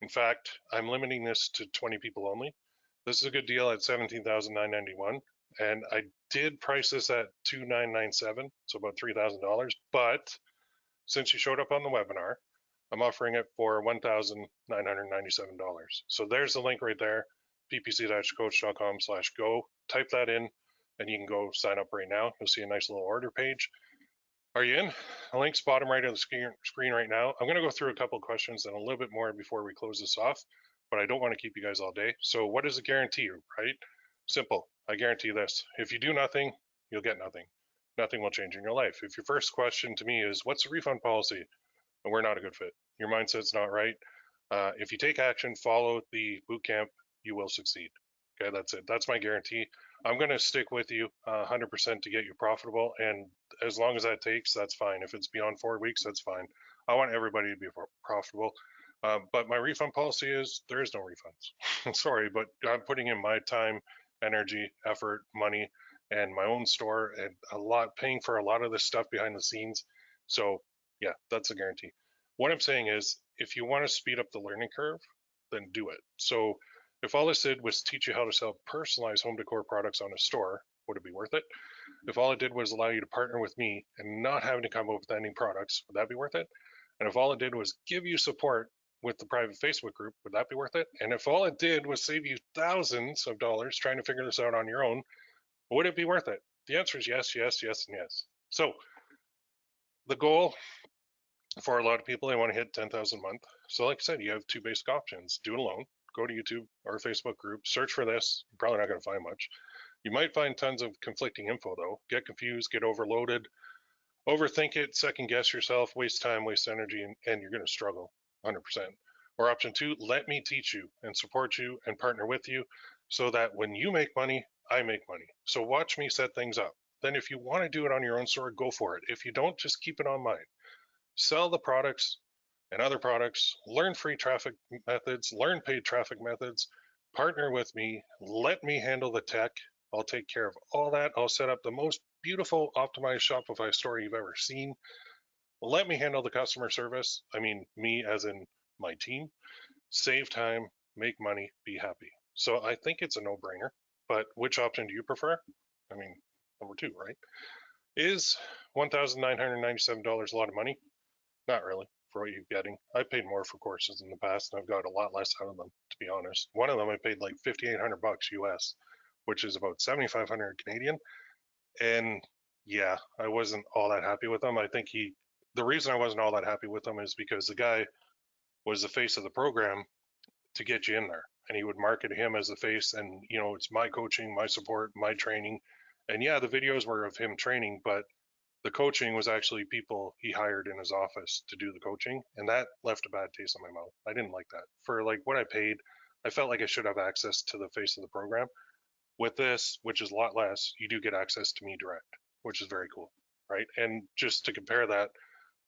In fact, I'm limiting this to 20 people only. This is a good deal at $17,991, and I did price this at $2,997, so about $3,000. But since you showed up on the webinar, I'm offering it for $1,997. So there's the link right there, ppc-coach.com/go. Type that in, and you can go sign up right now. You'll see a nice little order page. Are you in? The link's bottom right of the screen right now. I'm going to go through a couple of questions and a little bit more before we close this off, but I don't want to keep you guys all day. So what does it guarantee you, right? Simple. I guarantee this. If you do nothing, you'll get nothing. Nothing will change in your life. If your first question to me is, what's the refund policy? We're not a good fit. Your mindset's not right. If you take action, follow the bootcamp, you will succeed. Okay, that's it. That's my guarantee. I'm going to stick with you 100% to get you profitable. And as long as that takes, that's fine. If it's beyond 4 weeks, that's fine. I want everybody to be profitable. But my refund policy is there is no refunds. Sorry, but I'm putting in my time, energy, effort, money, and my own store and paying for a lot of this stuff behind the scenes. So yeah, that's a guarantee. What I'm saying is if you want to speed up the learning curve, then do it. So if all this did was teach you how to sell personalized home decor products on a store, would it be worth it? If all it did was allow you to partner with me and not having to come up with any products, would that be worth it? And if all it did was give you support with the private Facebook group, would that be worth it? And if all it did was save you thousands of dollars trying to figure this out on your own, would it be worth it? The answer is yes, yes, yes, and yes. So the goal for a lot of people, they want to hit 10,000 a month. So like I said, you have 2 basic options. Do it alone. Go to YouTube or Facebook group, search for this. You're probably not going to find much. You might find tons of conflicting info though. Get confused, get overloaded, overthink it, second guess yourself, waste time, waste energy, and you're going to struggle 100%. Or option 2, let me teach you and support you and partner with you so that when you make money, I make money. So watch me set things up. Then if you want to do it on your own store, go for it. If you don't, just keep it on mine. Sell the products and other products, learn free traffic methods, learn paid traffic methods, partner with me, let me handle the tech. I'll take care of all that. I'll set up the most beautiful optimized Shopify store you've ever seen. Let me handle the customer service. I mean, me as in my team. Save time, make money, be happy. So I think it's a no-brainer. But which option do you prefer? I mean, number 2, right? Is $1,997 a lot of money? Not really, for what you're getting. I paid more for courses in the past, and I've got a lot less out of them, to be honest. One of them I paid like $5,800 US, which is about 7,500 Canadian. And yeah, I wasn't all that happy with them. I think the reason I wasn't all that happy with them is because the guy was the face of the program to get you in there, and he would market him as the face. And it's my coaching, my support, my training. And yeah, the videos were of him training, but the coaching was actually people he hired in his office to do the coaching, and that left a bad taste in my mouth. I didn't like that. For like what I paid, I felt like I should have access to the face of the program. With this, which is a lot less, you do get access to me direct, which is very cool, right? And just to compare that,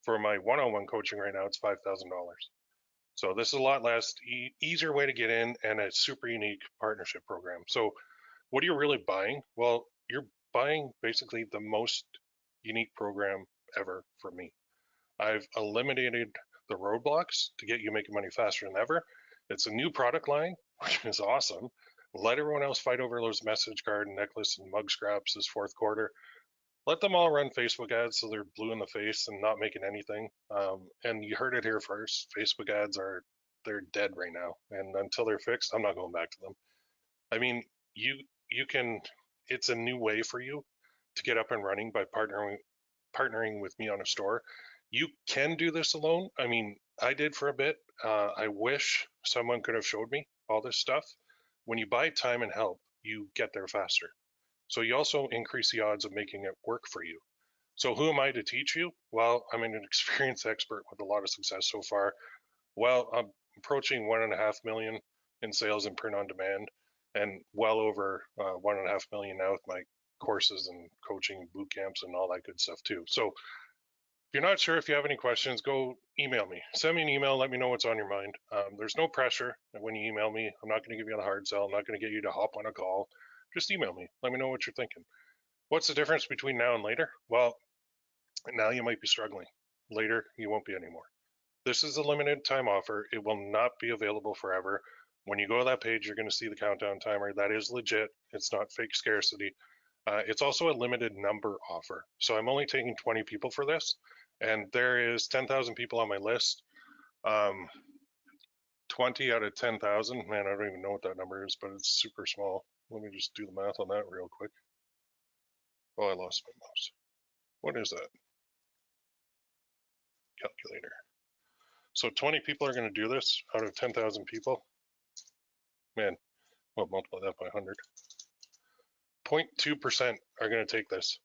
for my one-on-one coaching right now, it's $5,000. So this is a lot less, easier way to get in, and a super unique partnership program. So what are you really buying? Well, you're buying basically the most unique program ever for me. I've eliminated the roadblocks to get you making money faster than ever. It's a new product line, which is awesome. Let everyone else fight over those message card and necklace and mug scraps this 4th quarter. Let them all run Facebook ads so they're blue in the face and not making anything. And you heard it here first. Facebook ads they're dead right now. And until they're fixed, I'm not going back to them. I mean, you can, it's a new way for you to get up and running by partnering with me on a store. You can do this alone. I mean, I did for a bit. I wish someone could have showed me all this stuff. When you buy time and help, you get there faster. So you also increase the odds of making it work for you. So who am I to teach you? Well, I'm an experienced expert with a lot of success so far. Well, I'm approaching 1.5 million in sales in print on demand, and well over 1.5 million now with my courses and coaching boot camps and all that good stuff too. So If you're not sure, if you have any questions, go email me. Send me an email. Let me know what's on your mind. There's no pressure when you email me. I'm not going to give you a hard sell. I'm not going to get you to hop on a call. Just email me. Let me know what you're thinking. What's the difference between now and later? Well, now you might be struggling. Later, you won't be anymore. This is a limited time offer. It will not be available forever. When you go to that page, you're going to see the countdown timer. That is legit. It's not fake scarcity. It's also a limited number offer. So I'm only taking 20 people for this, and there is 10,000 people on my list. 20 out of 10,000, man, I don't even know what that number is, but it's super small. Let me just do the math on that real quick. Oh, I lost my mouse. What is that? Calculator. So 20 people are going to do this out of 10,000 people. Man, well, multiply that by 100. 0.2% are going to take this.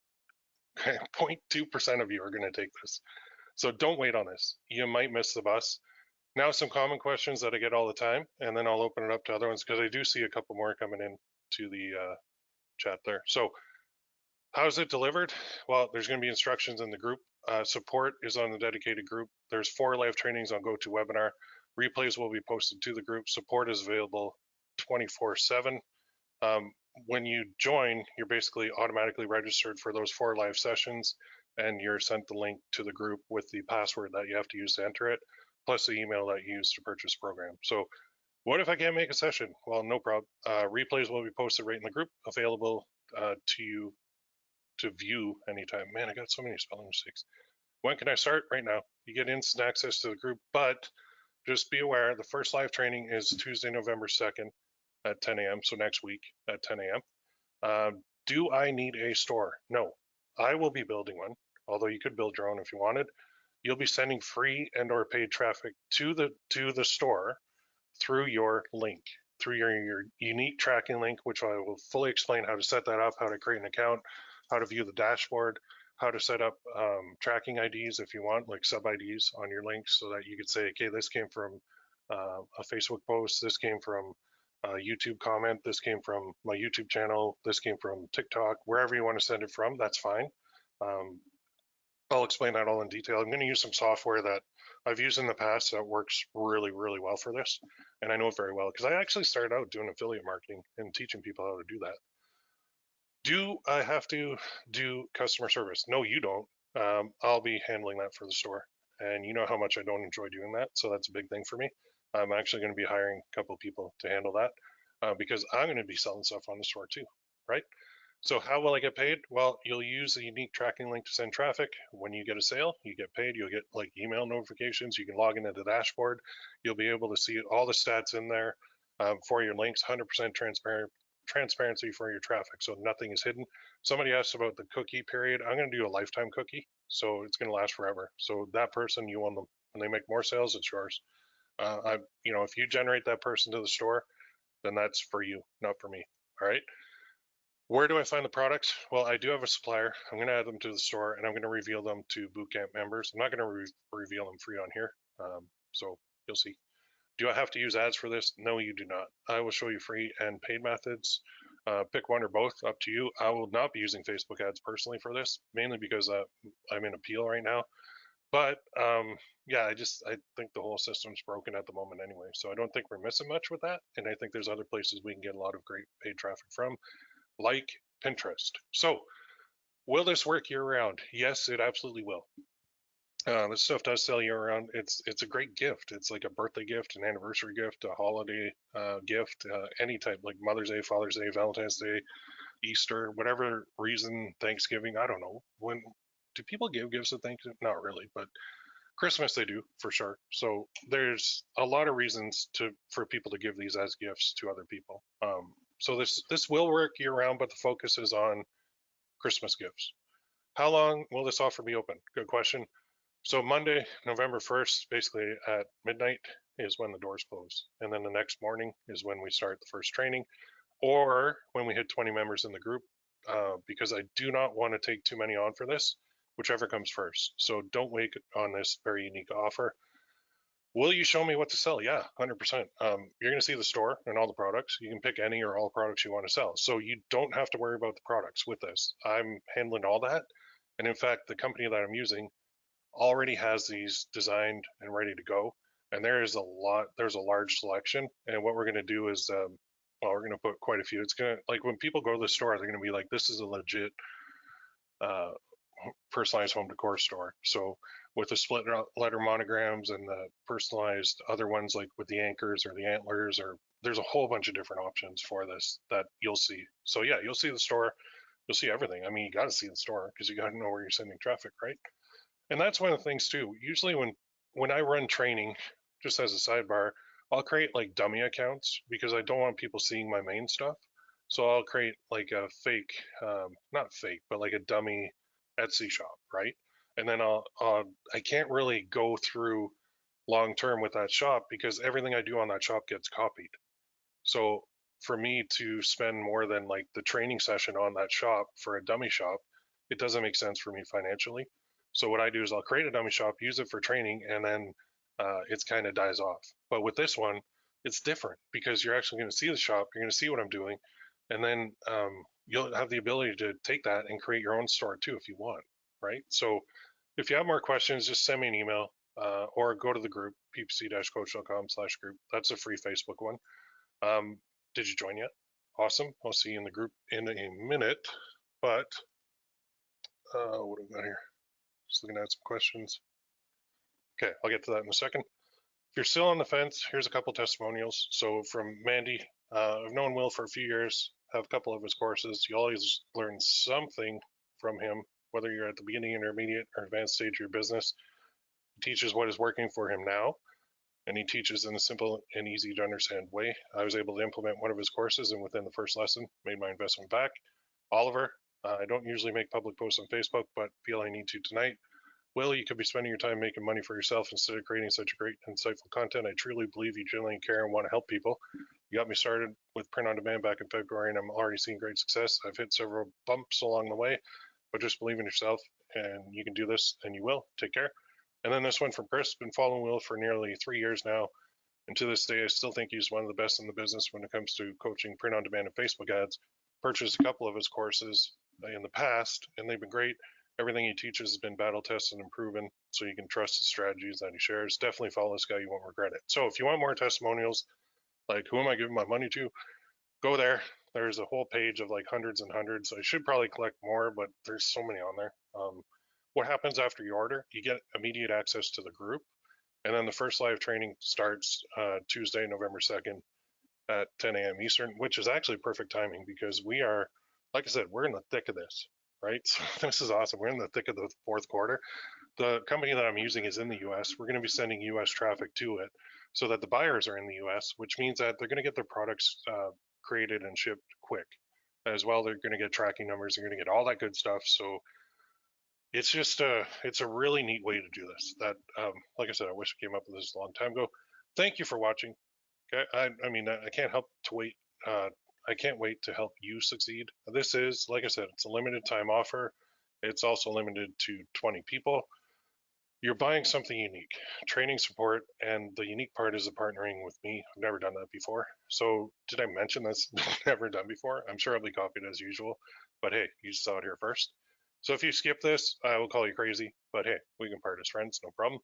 0.2% of you are going to take this. So don't wait on this. You might miss the bus. Now, some common questions that I get all the time, and then I'll open it up to other ones because I do see a couple more coming in to the chat there. So how is it delivered? Well, there's going to be instructions in the group. Support is on the dedicated group. There's 4 live trainings on GoToWebinar. Replays will be posted to the group. Support is available 24/7. When you join, you're basically automatically registered for those 4 live sessions, and you're sent the link to the group with the password that you have to use to enter it, plus the email that you use to purchase the program. So what if I can't make a session? Well, no problem. Replays will be posted right in the group, available to you to view anytime. Man, I got so many spelling mistakes. When can I start? Right now. You get instant access to the group, but just be aware the first live training is Tuesday, November 2nd at 10 a.m. So next week at 10 a.m. Do I need a store? No. I will be building one, although you could build your own if you wanted. You'll be sending free and or paid traffic to the store through your link, through your unique tracking link, which I will fully explain how to set that up, how to create an account, how to view the dashboard, how to set up tracking IDs if you want, like sub IDs on your links, so that you could say, okay, this came from a Facebook post, this came from a YouTube comment, this came from my YouTube channel, this came from TikTok, wherever you want to send it from, that's fine. I'll explain that all in detail. I'm going to use some software that I've used in the past that works really, really well for this. And I know it very well because I actually started out doing affiliate marketing and teaching people how to do that. Do I have to do customer service? No, you don't. I'll be handling that for the store. And you know how much I don't enjoy doing that. So that's a big thing for me. I'm actually going to be hiring a couple of people to handle that because I'm going to be selling stuff on the store too, right? So how will I get paid? Well, you'll use a unique tracking link to send traffic. When you get a sale, you get paid. You'll get like email notifications. You can log into the dashboard. You'll be able to see all the stats in there for your links, 100% transparency for your traffic. So nothing is hidden. Somebody asked about the cookie period. I'm going to do a lifetime cookie. So it's going to last forever. So that person, you own them. When they make more sales, it's yours. If you generate that person to the store, then that's for you, not for me. All right. Where do I find the products? Well, I do have a supplier. I'm going to add them to the store, and I'm going to reveal them to Bootcamp members. I'm not going to reveal them free on here, so you'll see. Do I have to use ads for this? No, you do not. I will show you free and paid methods. Pick one or both, up to you. I will not be using Facebook ads personally for this, mainly because I'm in appeal right now. But yeah, I think the whole system's broken at the moment anyway. So I don't think we're missing much with that. And I think there's other places we can get a lot of great paid traffic from, like Pinterest. So will this work year round? Yes, it absolutely will. This stuff does sell year round. It's a great gift. It's like a birthday gift, an anniversary gift, a holiday gift, any type, like Mother's Day, Father's Day, Valentine's Day, Easter, whatever reason, Thanksgiving. I don't know. When do people give gifts at Thanksgiving? Not really, but Christmas they do for sure. So there's a lot of reasons for people to give these as gifts to other people. So this will work year round, but the focus is on Christmas gifts. How long will this offer be open? Good question. So Monday, November 1st, basically at midnight is when the doors close. And then the next morning is when we start the first training, or when we hit 20 members in the group, because I do not want to take too many on for this, whichever comes first. So don't wait on this very unique offer. Will you show me what to sell? Yeah, 100%. You're going to see the store and all the products. You can pick any or all products you want to sell. So you don't have to worry about the products with this. I'm handling all that. And in fact, the company that I'm using already has these designed and ready to go. And there's a large selection. And what we're going to do is, well, we're going to put quite a few. It's going to, like, when people go to the store, they're going to be like, this is a legit uh, personalized home decor store. So with the split letter monograms and the personalized other ones, like with the anchors or the antlers, or there's a whole bunch of different options for this that you'll see. So yeah, you'll see the store, you'll see everything. I mean, you got to see the store because you got to know where you're sending traffic, right? And that's one of the things too. Usually when I run training, just as a sidebar, I'll create like dummy accounts because I don't want people seeing my main stuff. So I'll create like a fake, not fake, but like a dummy Etsy shop, right? And then I can't really go through long term with that shop because everything I do on that shop gets copied. So for me to spend more than like the training session on that shop for a dummy shop, it doesn't make sense for me financially. So what I do is I'll create a dummy shop, use it for training, and then it's kind of dies off. But with this one, it's different because you're actually going to see the shop, you're going to see what I'm doing, and then you'll have the ability to take that and create your own store too if you want, right? So if you have more questions, just send me an email or go to the group, ppc-coach.com/group. That's a free Facebook one. Did you join yet? Awesome. I'll see you in the group in a minute. But what do we got here? Just looking at some questions. Okay, I'll get to that in a second. If you're still on the fence, here's a couple testimonials. So from Mandy, I've known Will for a few years, have a couple of his courses. You always learn something from him, whether you're at the beginning, intermediate, or advanced stage of your business. He teaches what is working for him now, and he teaches in a simple and easy to understand way. I was able to implement one of his courses, and within the first lesson, made my investment back. Oliver, I don't usually make public posts on Facebook, but feel I need to tonight. Will, you could be spending your time making money for yourself instead of creating such great, insightful content. I truly believe you genuinely care and want to help people. You got me started with print on demand back in February, and I'm already seeing great success. I've hit several bumps along the way, but just believe in yourself, and you can do this, and you will. Take care. And then this one from Chris. Been following Will for nearly 3 years now, and to this day, I still think he's one of the best in the business when it comes to coaching print on demand and Facebook ads. Purchased a couple of his courses in the past, and they've been great. Everything he teaches has been battle tested and proven, so you can trust the strategies that he shares. Definitely follow this guy, you won't regret it. So if you want more testimonials, like who am I giving my money to, go there. There's a whole page of like hundreds and hundreds. I should probably collect more, but there's so many on there. What happens after you order? You get immediate access to the group, and then the first live training starts Tuesday, November 2nd at 10 a.m. Eastern, which is actually perfect timing because we are, like I said, we're in the thick of this, right? So this is awesome. We're in the thick of the fourth quarter. The company that I'm using is in the US. We're going to be sending US traffic to it so that the buyers are in the US, which means that they're going to get their products created and shipped quick. As well, they're going to get tracking numbers. They're going to get all that good stuff. So it's just it's a really neat way to do this. That, like I said, I wish I came up with this a long time ago. Thank you for watching. Okay, I mean, I can't help to wait. I can't wait to help you succeed. This is, like I said, it's a limited time offer. It's also limited to 20 people. You're buying something unique, training support, and the unique part is the partnering with me. I've never done that before. So did I mention that's never done before? I'm sure I'll be copied as usual, but hey, you saw it here first. So if you skip this, I will call you crazy, but hey, we can part as friends, no problem.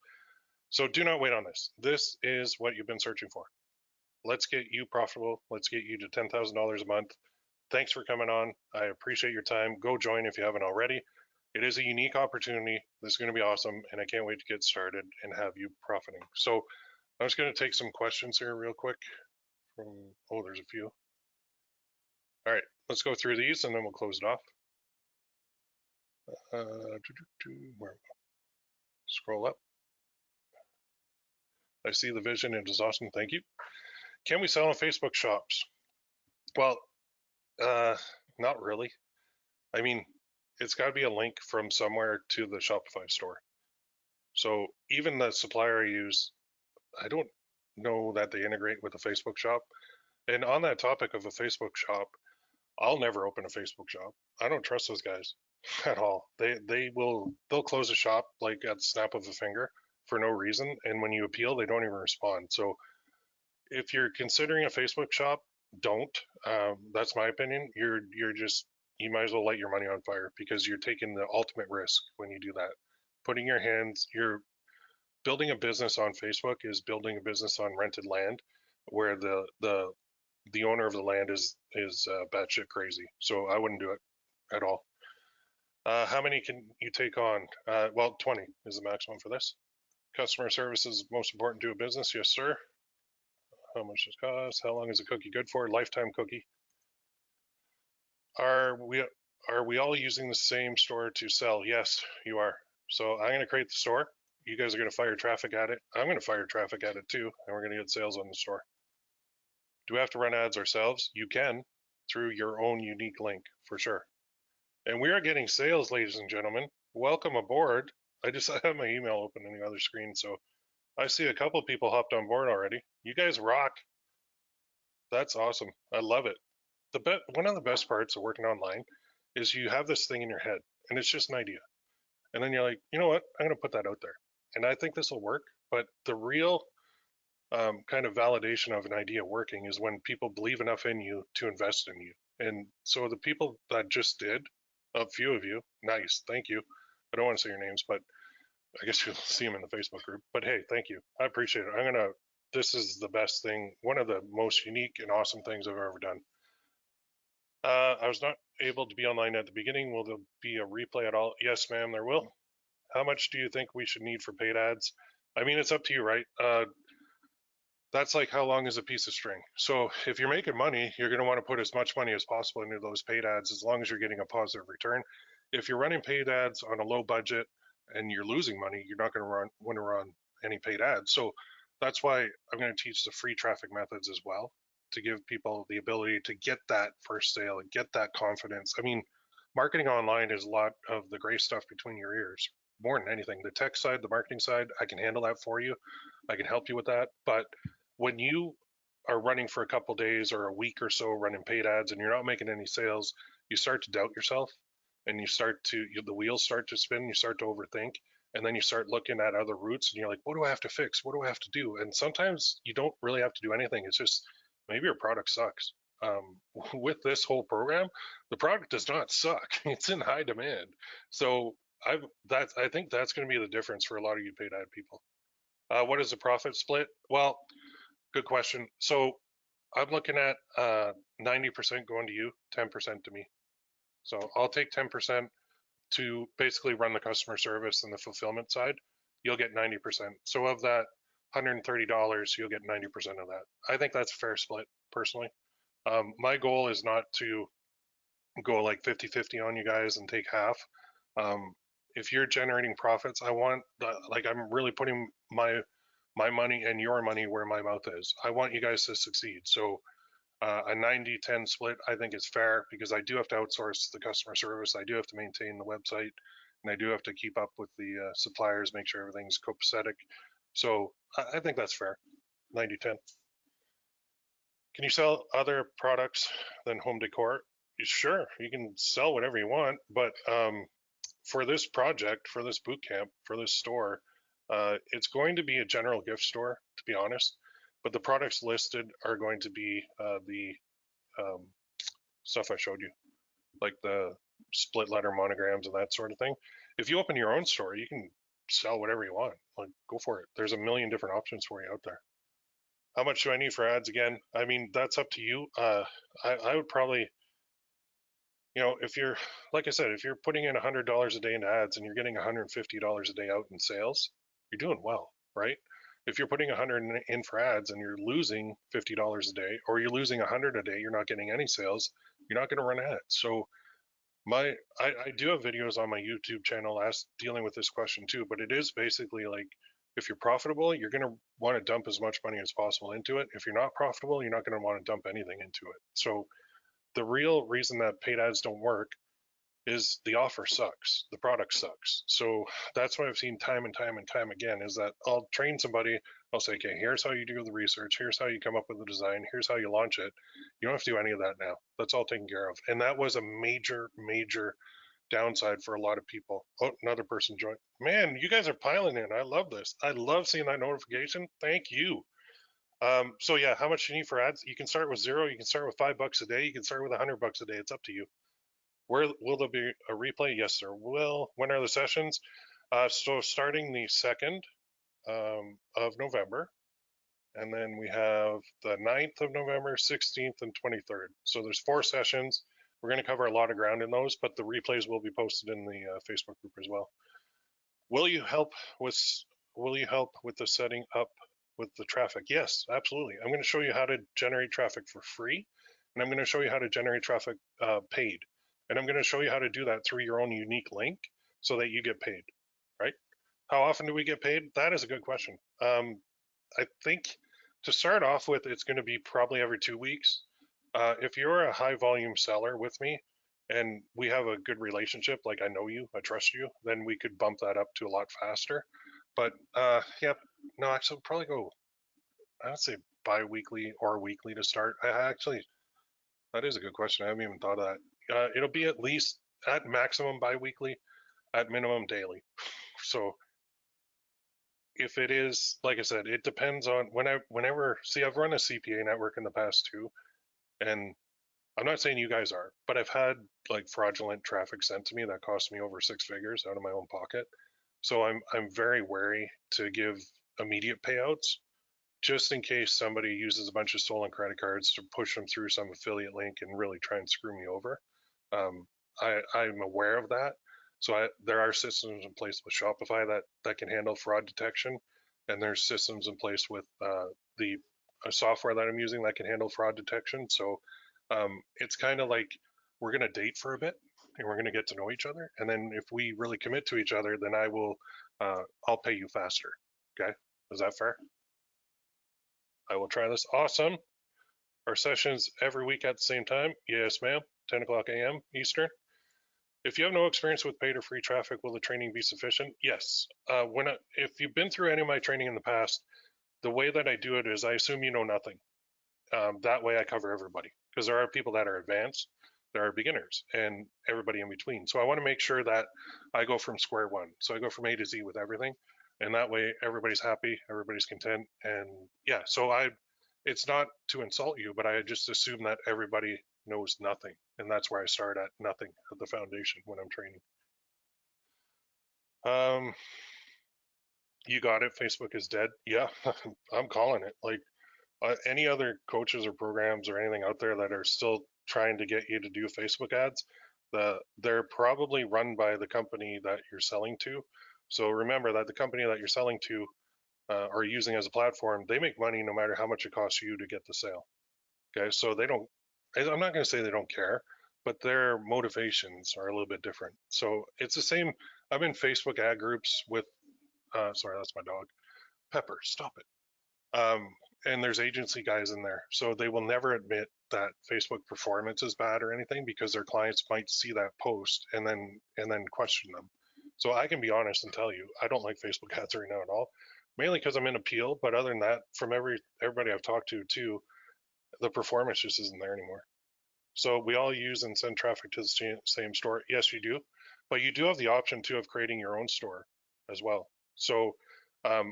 So do not wait on this. This is what you've been searching for. Let's get you profitable. Let's get you to $10,000 a month. Thanks for coming on. I appreciate your time. Go join if you haven't already. It is a unique opportunity. This is going to be awesome, and I can't wait to get started and have you profiting. So I'm just going to take some questions here real quick. Oh, there's a few. All right, let's go through these, and then we'll close it off. Scroll up. I see the vision. It is awesome. Thank you. Can we sell on Facebook shops? Well, not really. I mean, it's got to be a link from somewhere to the Shopify store. So even the supplier I use, I don't know that they integrate with a Facebook shop. And on that topic of a Facebook shop, I'll never open a Facebook shop. I don't trust those guys at all. They'll close a shop like at the snap of a finger for no reason. And when you appeal, they don't even respond. So if you're considering a Facebook shop, don't. That's my opinion. You might as well light your money on fire because you're taking the ultimate risk when you do that. putting your hands, you're building a business on Facebook is building a business on rented land where the owner of the land is batshit crazy. So I wouldn't do it at all. How many can you take on? Well, 20 is the maximum for this. Customer service is most important to a business. Yes, sir. How much does it cost? How long is a cookie good for? Lifetime cookie. Are we all using the same store to sell? Yes, you are. So I'm going to create the store. You guys are going to fire traffic at it. I'm going to fire traffic at it too, and we're going to get sales on the store. Do we have to run ads ourselves? You can through your own unique link for sure. And we are getting sales, ladies and gentlemen. Welcome aboard. I have my email open in the other screen, so I see a couple people hopped on board already. You guys rock. That's awesome. I love it. One of the best parts of working online is you have this thing in your head, and it's just an idea. And then you're like, you know what? I'm going to put that out there. And I think this will work. But the real kind of validation of an idea working is when people believe enough in you to invest in you. And so the people that just did, a few of you, nice, thank you. I don't want to say your names, but I guess you'll see them in the Facebook group. But hey, thank you. I appreciate it. This is the best thing, one of the most unique and awesome things I've ever done. I was not able to be online at the beginning. Will there be a replay at all? Yes, ma'am, there will. How much do you think we should need for paid ads? I mean, it's up to you, right? That's like how long is a piece of string. So if you're making money, you're going to want to put as much money as possible into those paid ads as long as you're getting a positive return. If you're running paid ads on a low budget and you're losing money, you're not going to want to run any paid ads. So that's why I'm going to teach the free traffic methods as well to give people the ability to get that first sale and get that confidence. I mean, marketing online is a lot of the gray stuff between your ears. More than anything, the tech side, the marketing side, I can handle that for you. I can help you with that. But when you are running for a couple days or a week or so running paid ads and you're not making any sales, you start to doubt yourself and the wheels start to spin, you start to overthink, and then you start looking at other routes and you're like, what do I have to fix? What do I have to do? And sometimes you don't really have to do anything. It's just maybe your product sucks. With this whole program, the product does not suck. It's in high demand. So I think that's going to be the difference for a lot of you paid ad people. What is the profit split? Well, good question. So I'm looking at 90% going to you, 10% to me. So I'll take 10% to basically run the customer service and the fulfillment side. You'll get 90%. So of that $130, you'll get 90% of that. I think that's a fair split, personally. My goal is not to go like 50-50 on you guys and take half. If you're generating profits, I'm really putting my money and your money where my mouth is. I want you guys to succeed. So a 90-10 split, I think is fair because I do have to outsource the customer service. I do have to maintain the website and I do have to keep up with the suppliers, make sure everything's copacetic. So I think that's fair, 90-10. Can you sell other products than home decor? Sure, you can sell whatever you want, but for this project, for this boot camp, for this store, it's going to be a general gift store, to be honest, but the products listed are going to be the stuff I showed you, like the split letter monograms and that sort of thing. If you open your own store, you can sell whatever you want. Like, go for it. There's a million different options for you out there. How much do I need for ads again? I mean, that's up to you. I would probably, if you're, like I said, if you're putting in $100 a day into ads and you're getting $150 a day out in sales, you're doing well, right? If you're putting 100 in for ads and you're losing $50 a day, or you're losing 100 a day, you're not getting any sales, you're not going to run ads. So I do have videos on my YouTube channel dealing with this question too, but it is basically like, if you're profitable, you're going to want to dump as much money as possible into it. If you're not profitable, you're not going to want to dump anything into it. So the real reason that paid ads don't work is the offer sucks, the product sucks. So that's what I've seen time and time and time again is that I'll train somebody, I'll say, okay, here's how you do the research, here's how you come up with the design, here's how you launch it. You don't have to do any of that now. That's all taken care of. And that was a major, major downside for a lot of people. Oh, another person joined. Man, you guys are piling in. I love this. I love seeing that notification. Thank you. So yeah, how much do you need for ads? You can start with $0. You can start with $5 a day. You can start with $100 a day. It's up to you. Will there be a replay? Yes, there will. When are the sessions? So starting the 2nd of November, and then we have the 9th of November, 16th, and 23rd. So there's 4 sessions. We're going to cover a lot of ground in those, but the replays will be posted in the Facebook group as well. Will you help with the setting up with the traffic? Yes, absolutely. I'm going to show you how to generate traffic for free, and I'm going to show you how to generate traffic paid, and I'm going to show you how to do that through your own unique link so that you get paid. Right? How often do we get paid? That is a good question. I think to start off with, it's going to be probably every 2 weeks. If you're a high volume seller with me and we have a good relationship, like I know you, I trust you, then we could bump that up to a lot faster. But yeah, no, actually, probably go, I would say bi-weekly or weekly to start. That is a good question. I haven't even thought of that. It'll be at least at maximum bi-weekly, at minimum daily. So if it is, like I said, it depends on whenever, see, I've run a CPA network in the past too, and I'm not saying you guys are, but I've had like fraudulent traffic sent to me that cost me over 6 figures out of my own pocket. So I'm very wary to give immediate payouts just in case somebody uses a bunch of stolen credit cards to push them through some affiliate link and really try and screw me over. Um, I'm aware of that. So there are systems in place with Shopify that can handle fraud detection, and there's systems in place with the software that I'm using that can handle fraud detection. So it's kind of like we're going to date for a bit, and we're going to get to know each other, and then if we really commit to each other, then I'll pay you faster. Okay, is that fair? I will try this. Awesome. Our sessions every week at the same time. Yes, ma'am. 10 o'clock a.m. Eastern. If you have no experience with paid or free traffic, will the training be sufficient? Yes. If you've been through any of my training in the past, the way that I do it is I assume you know nothing. That way I cover everybody because there are people that are advanced, there are beginners, and everybody in between. So I want to make sure that I go from square one. So I go from A to Z with everything, and that way everybody's happy, everybody's content, and yeah. So it's not to insult you, but I just assume that everybody knows nothing, and that's where I start at nothing at the foundation when I'm training. You got it. Facebook is dead. Yeah, I'm calling it. Like any other coaches or programs or anything out there that are still trying to get you to do Facebook ads, they're probably run by the company that you're selling to. So remember that the company that you're selling to or using as a platform, they make money no matter how much it costs you to get the sale. Okay, so they don't. I'm not going to say they don't care, but their motivations are a little bit different. So it's the same. I'm in Facebook ad groups with. Sorry, that's my dog. Pepper, stop it. And there's agency guys in there, so they will never admit that Facebook performance is bad or anything because their clients might see that post and then question them. So I can be honest and tell you, I don't like Facebook ads right now at all, mainly because I'm in appeal. But other than that, from everybody I've talked to too, the performance just isn't there anymore. So we all use and send traffic to the same store. Yes, you do, but you do have the option too of creating your own store as well. So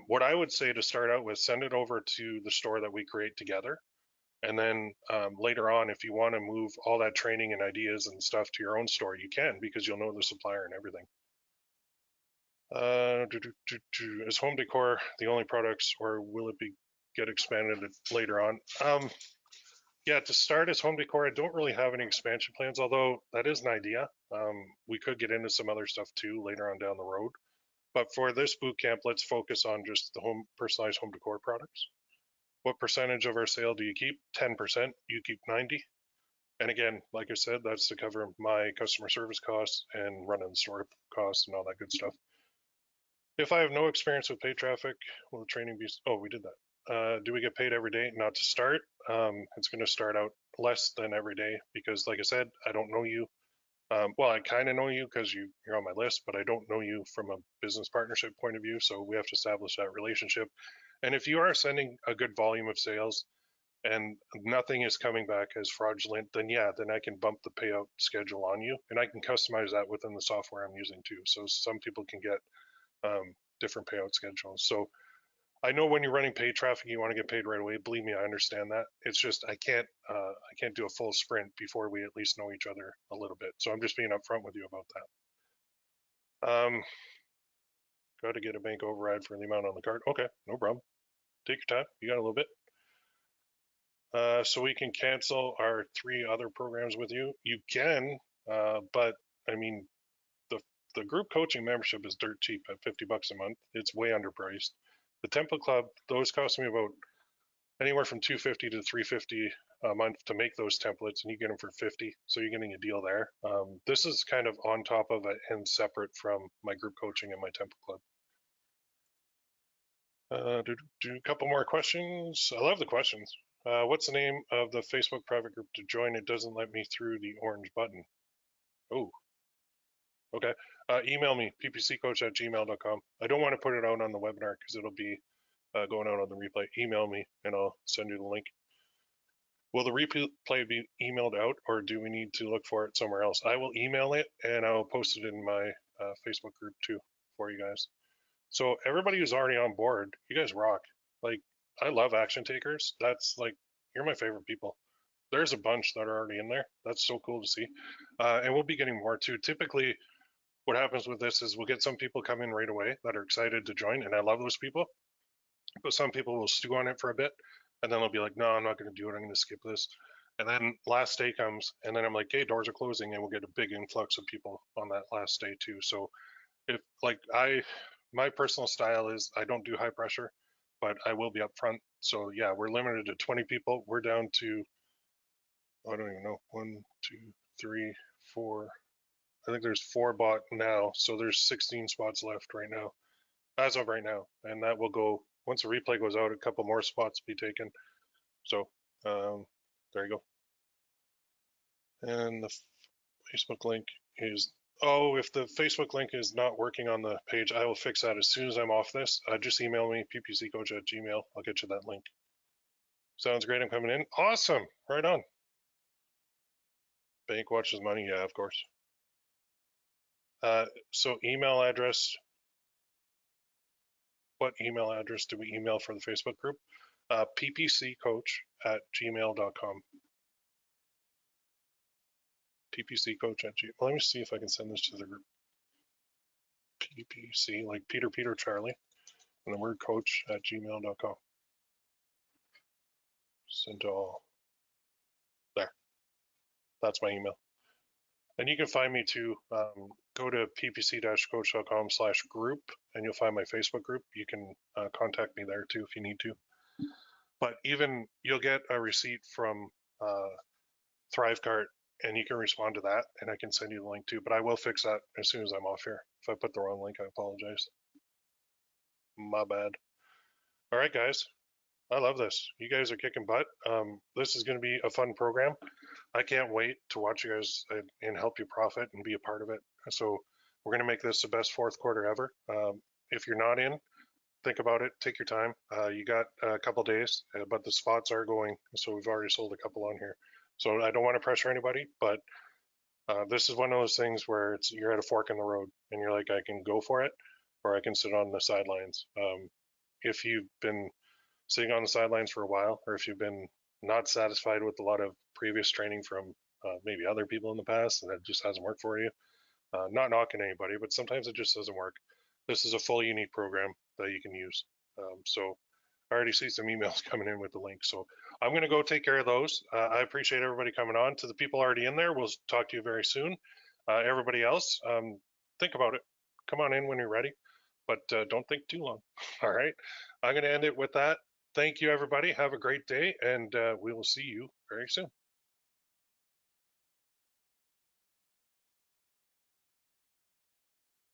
what I would say to start out with, send it over to the store that we create together. And then later on, if you want to move all that training and ideas and stuff to your own store, you can because you'll know the supplier and everything. Is home decor the only products, or will it get expanded later on? Yeah, to start as home decor, I don't really have any expansion plans, although that is an idea. We could get into some other stuff too later on down the road. But for this boot camp, let's focus on just the personalized home decor products. What percentage of our sale do you keep? 10%. You keep 90. And again, like I said, that's to cover my customer service costs and running the store costs and all that good stuff. If I have no experience with paid traffic, will the training be? Oh, we did that. Do we get paid every day? Not to start. It's going to start out less than every day because, like I said, I don't know you. Well, I kind of know you because you're on my list, but I don't know you from a business partnership point of view. So we have to establish that relationship. And if you are sending a good volume of sales and nothing is coming back as fraudulent, then yeah, then I can bump the payout schedule on you, and I can customize that within the software I'm using too. So some people can get different payout schedules. So I know when you're running paid traffic, you want to get paid right away. Believe me, I understand that. It's just I can't do a full sprint before we at least know each other a little bit. So I'm just being upfront with you about that. Got to get a bank override for the amount on the card. Okay, no problem. Take your time. You got a little bit. So we can cancel our 3 other programs with you. You can, but I mean, the group coaching membership is dirt cheap at $50 a month. It's way underpriced. The Template Club, those cost me about anywhere from $250 to $350 a month to make those templates, and you get them for $50. So you're getting a deal there. This is kind of on top of it and separate from my group coaching and my Template Club. Do a couple more questions. I love the questions. What's the name of the Facebook private group to join? It doesn't let me through the orange button. Oh, okay. Email me, ppccoach@gmail.com. I don't want to put it out on the webinar because it'll be going out on the replay. Email me and I'll send you the link. Will the replay be emailed out, or do we need to look for it somewhere else? I will email it and I'll post it in my Facebook group too for you guys. So everybody who's already on board, you guys rock. Like, I love action takers. That's like, you're my favorite people. There's a bunch that are already in there. That's so cool to see. And we'll be getting more too. Typically, what happens with this is we'll get some people come in right away that are excited to join, and I love those people. But some people will stew on it for a bit, and then they'll be like, no, I'm not going to do it. I'm going to skip this. And then last day comes, and then I'm like, hey, doors are closing, and we'll get a big influx of people on that last day too. So if like my personal style is I don't do high pressure, but I will be upfront. So yeah, we're limited to 20 people. We're down to, I don't even know, 1, 2, 3, 4. I think there's 4 bought now. So there's 16 spots left right now, as of right now. And that will go, once the replay goes out, a couple more spots will be taken. So there you go. And the Facebook link is, oh, if the Facebook link is not working on the page, I will fix that as soon as I'm off this. Just email me, ppccoach@gmail. I'll get you that link. Sounds great. I'm coming in. Awesome. Right on. Bank watches money. Yeah, of course. So email address. What email address do we email for the Facebook group? ppccoach@gmail.com. ppccoach@gmail. Let me see if I can send this to the group. ppc, like Peter Charlie, and the word coach@gmail.com. Send to all. There. That's my email. And you can find me too. Go to ppc-coach.com/group and you'll find my Facebook group. You can contact me there too if you need to. But even you'll get a receipt from Thrivecart and you can respond to that and I can send you the link too. But I will fix that as soon as I'm off here. If I put the wrong link, I apologize. My bad. All right, guys. I love this. You guys are kicking butt. This is going to be a fun program. I can't wait to watch you guys and help you profit and be a part of it. So we're going to make this the best 4th quarter ever. If you're not in, think about it. Take your time. You got a couple days, but the spots are going. So we've already sold a couple on here. So I don't want to pressure anybody, but this is one of those things where you're at a fork in the road and you're like, I can go for it or I can sit on the sidelines. If you've been sitting on the sidelines for a while, or if you've been not satisfied with a lot of previous training from maybe other people in the past and that just hasn't worked for you, not knocking anybody, but sometimes it just doesn't work. This is a full unique program that you can use. So I already see some emails coming in with the link. So I'm going to go take care of those. I appreciate everybody coming on. To the people already in there, we'll talk to you very soon. Everybody else, think about it. Come on in when you're ready, but don't think too long. All right. I'm going to end it with that. Thank you, everybody. Have a great day, and we will see you very soon.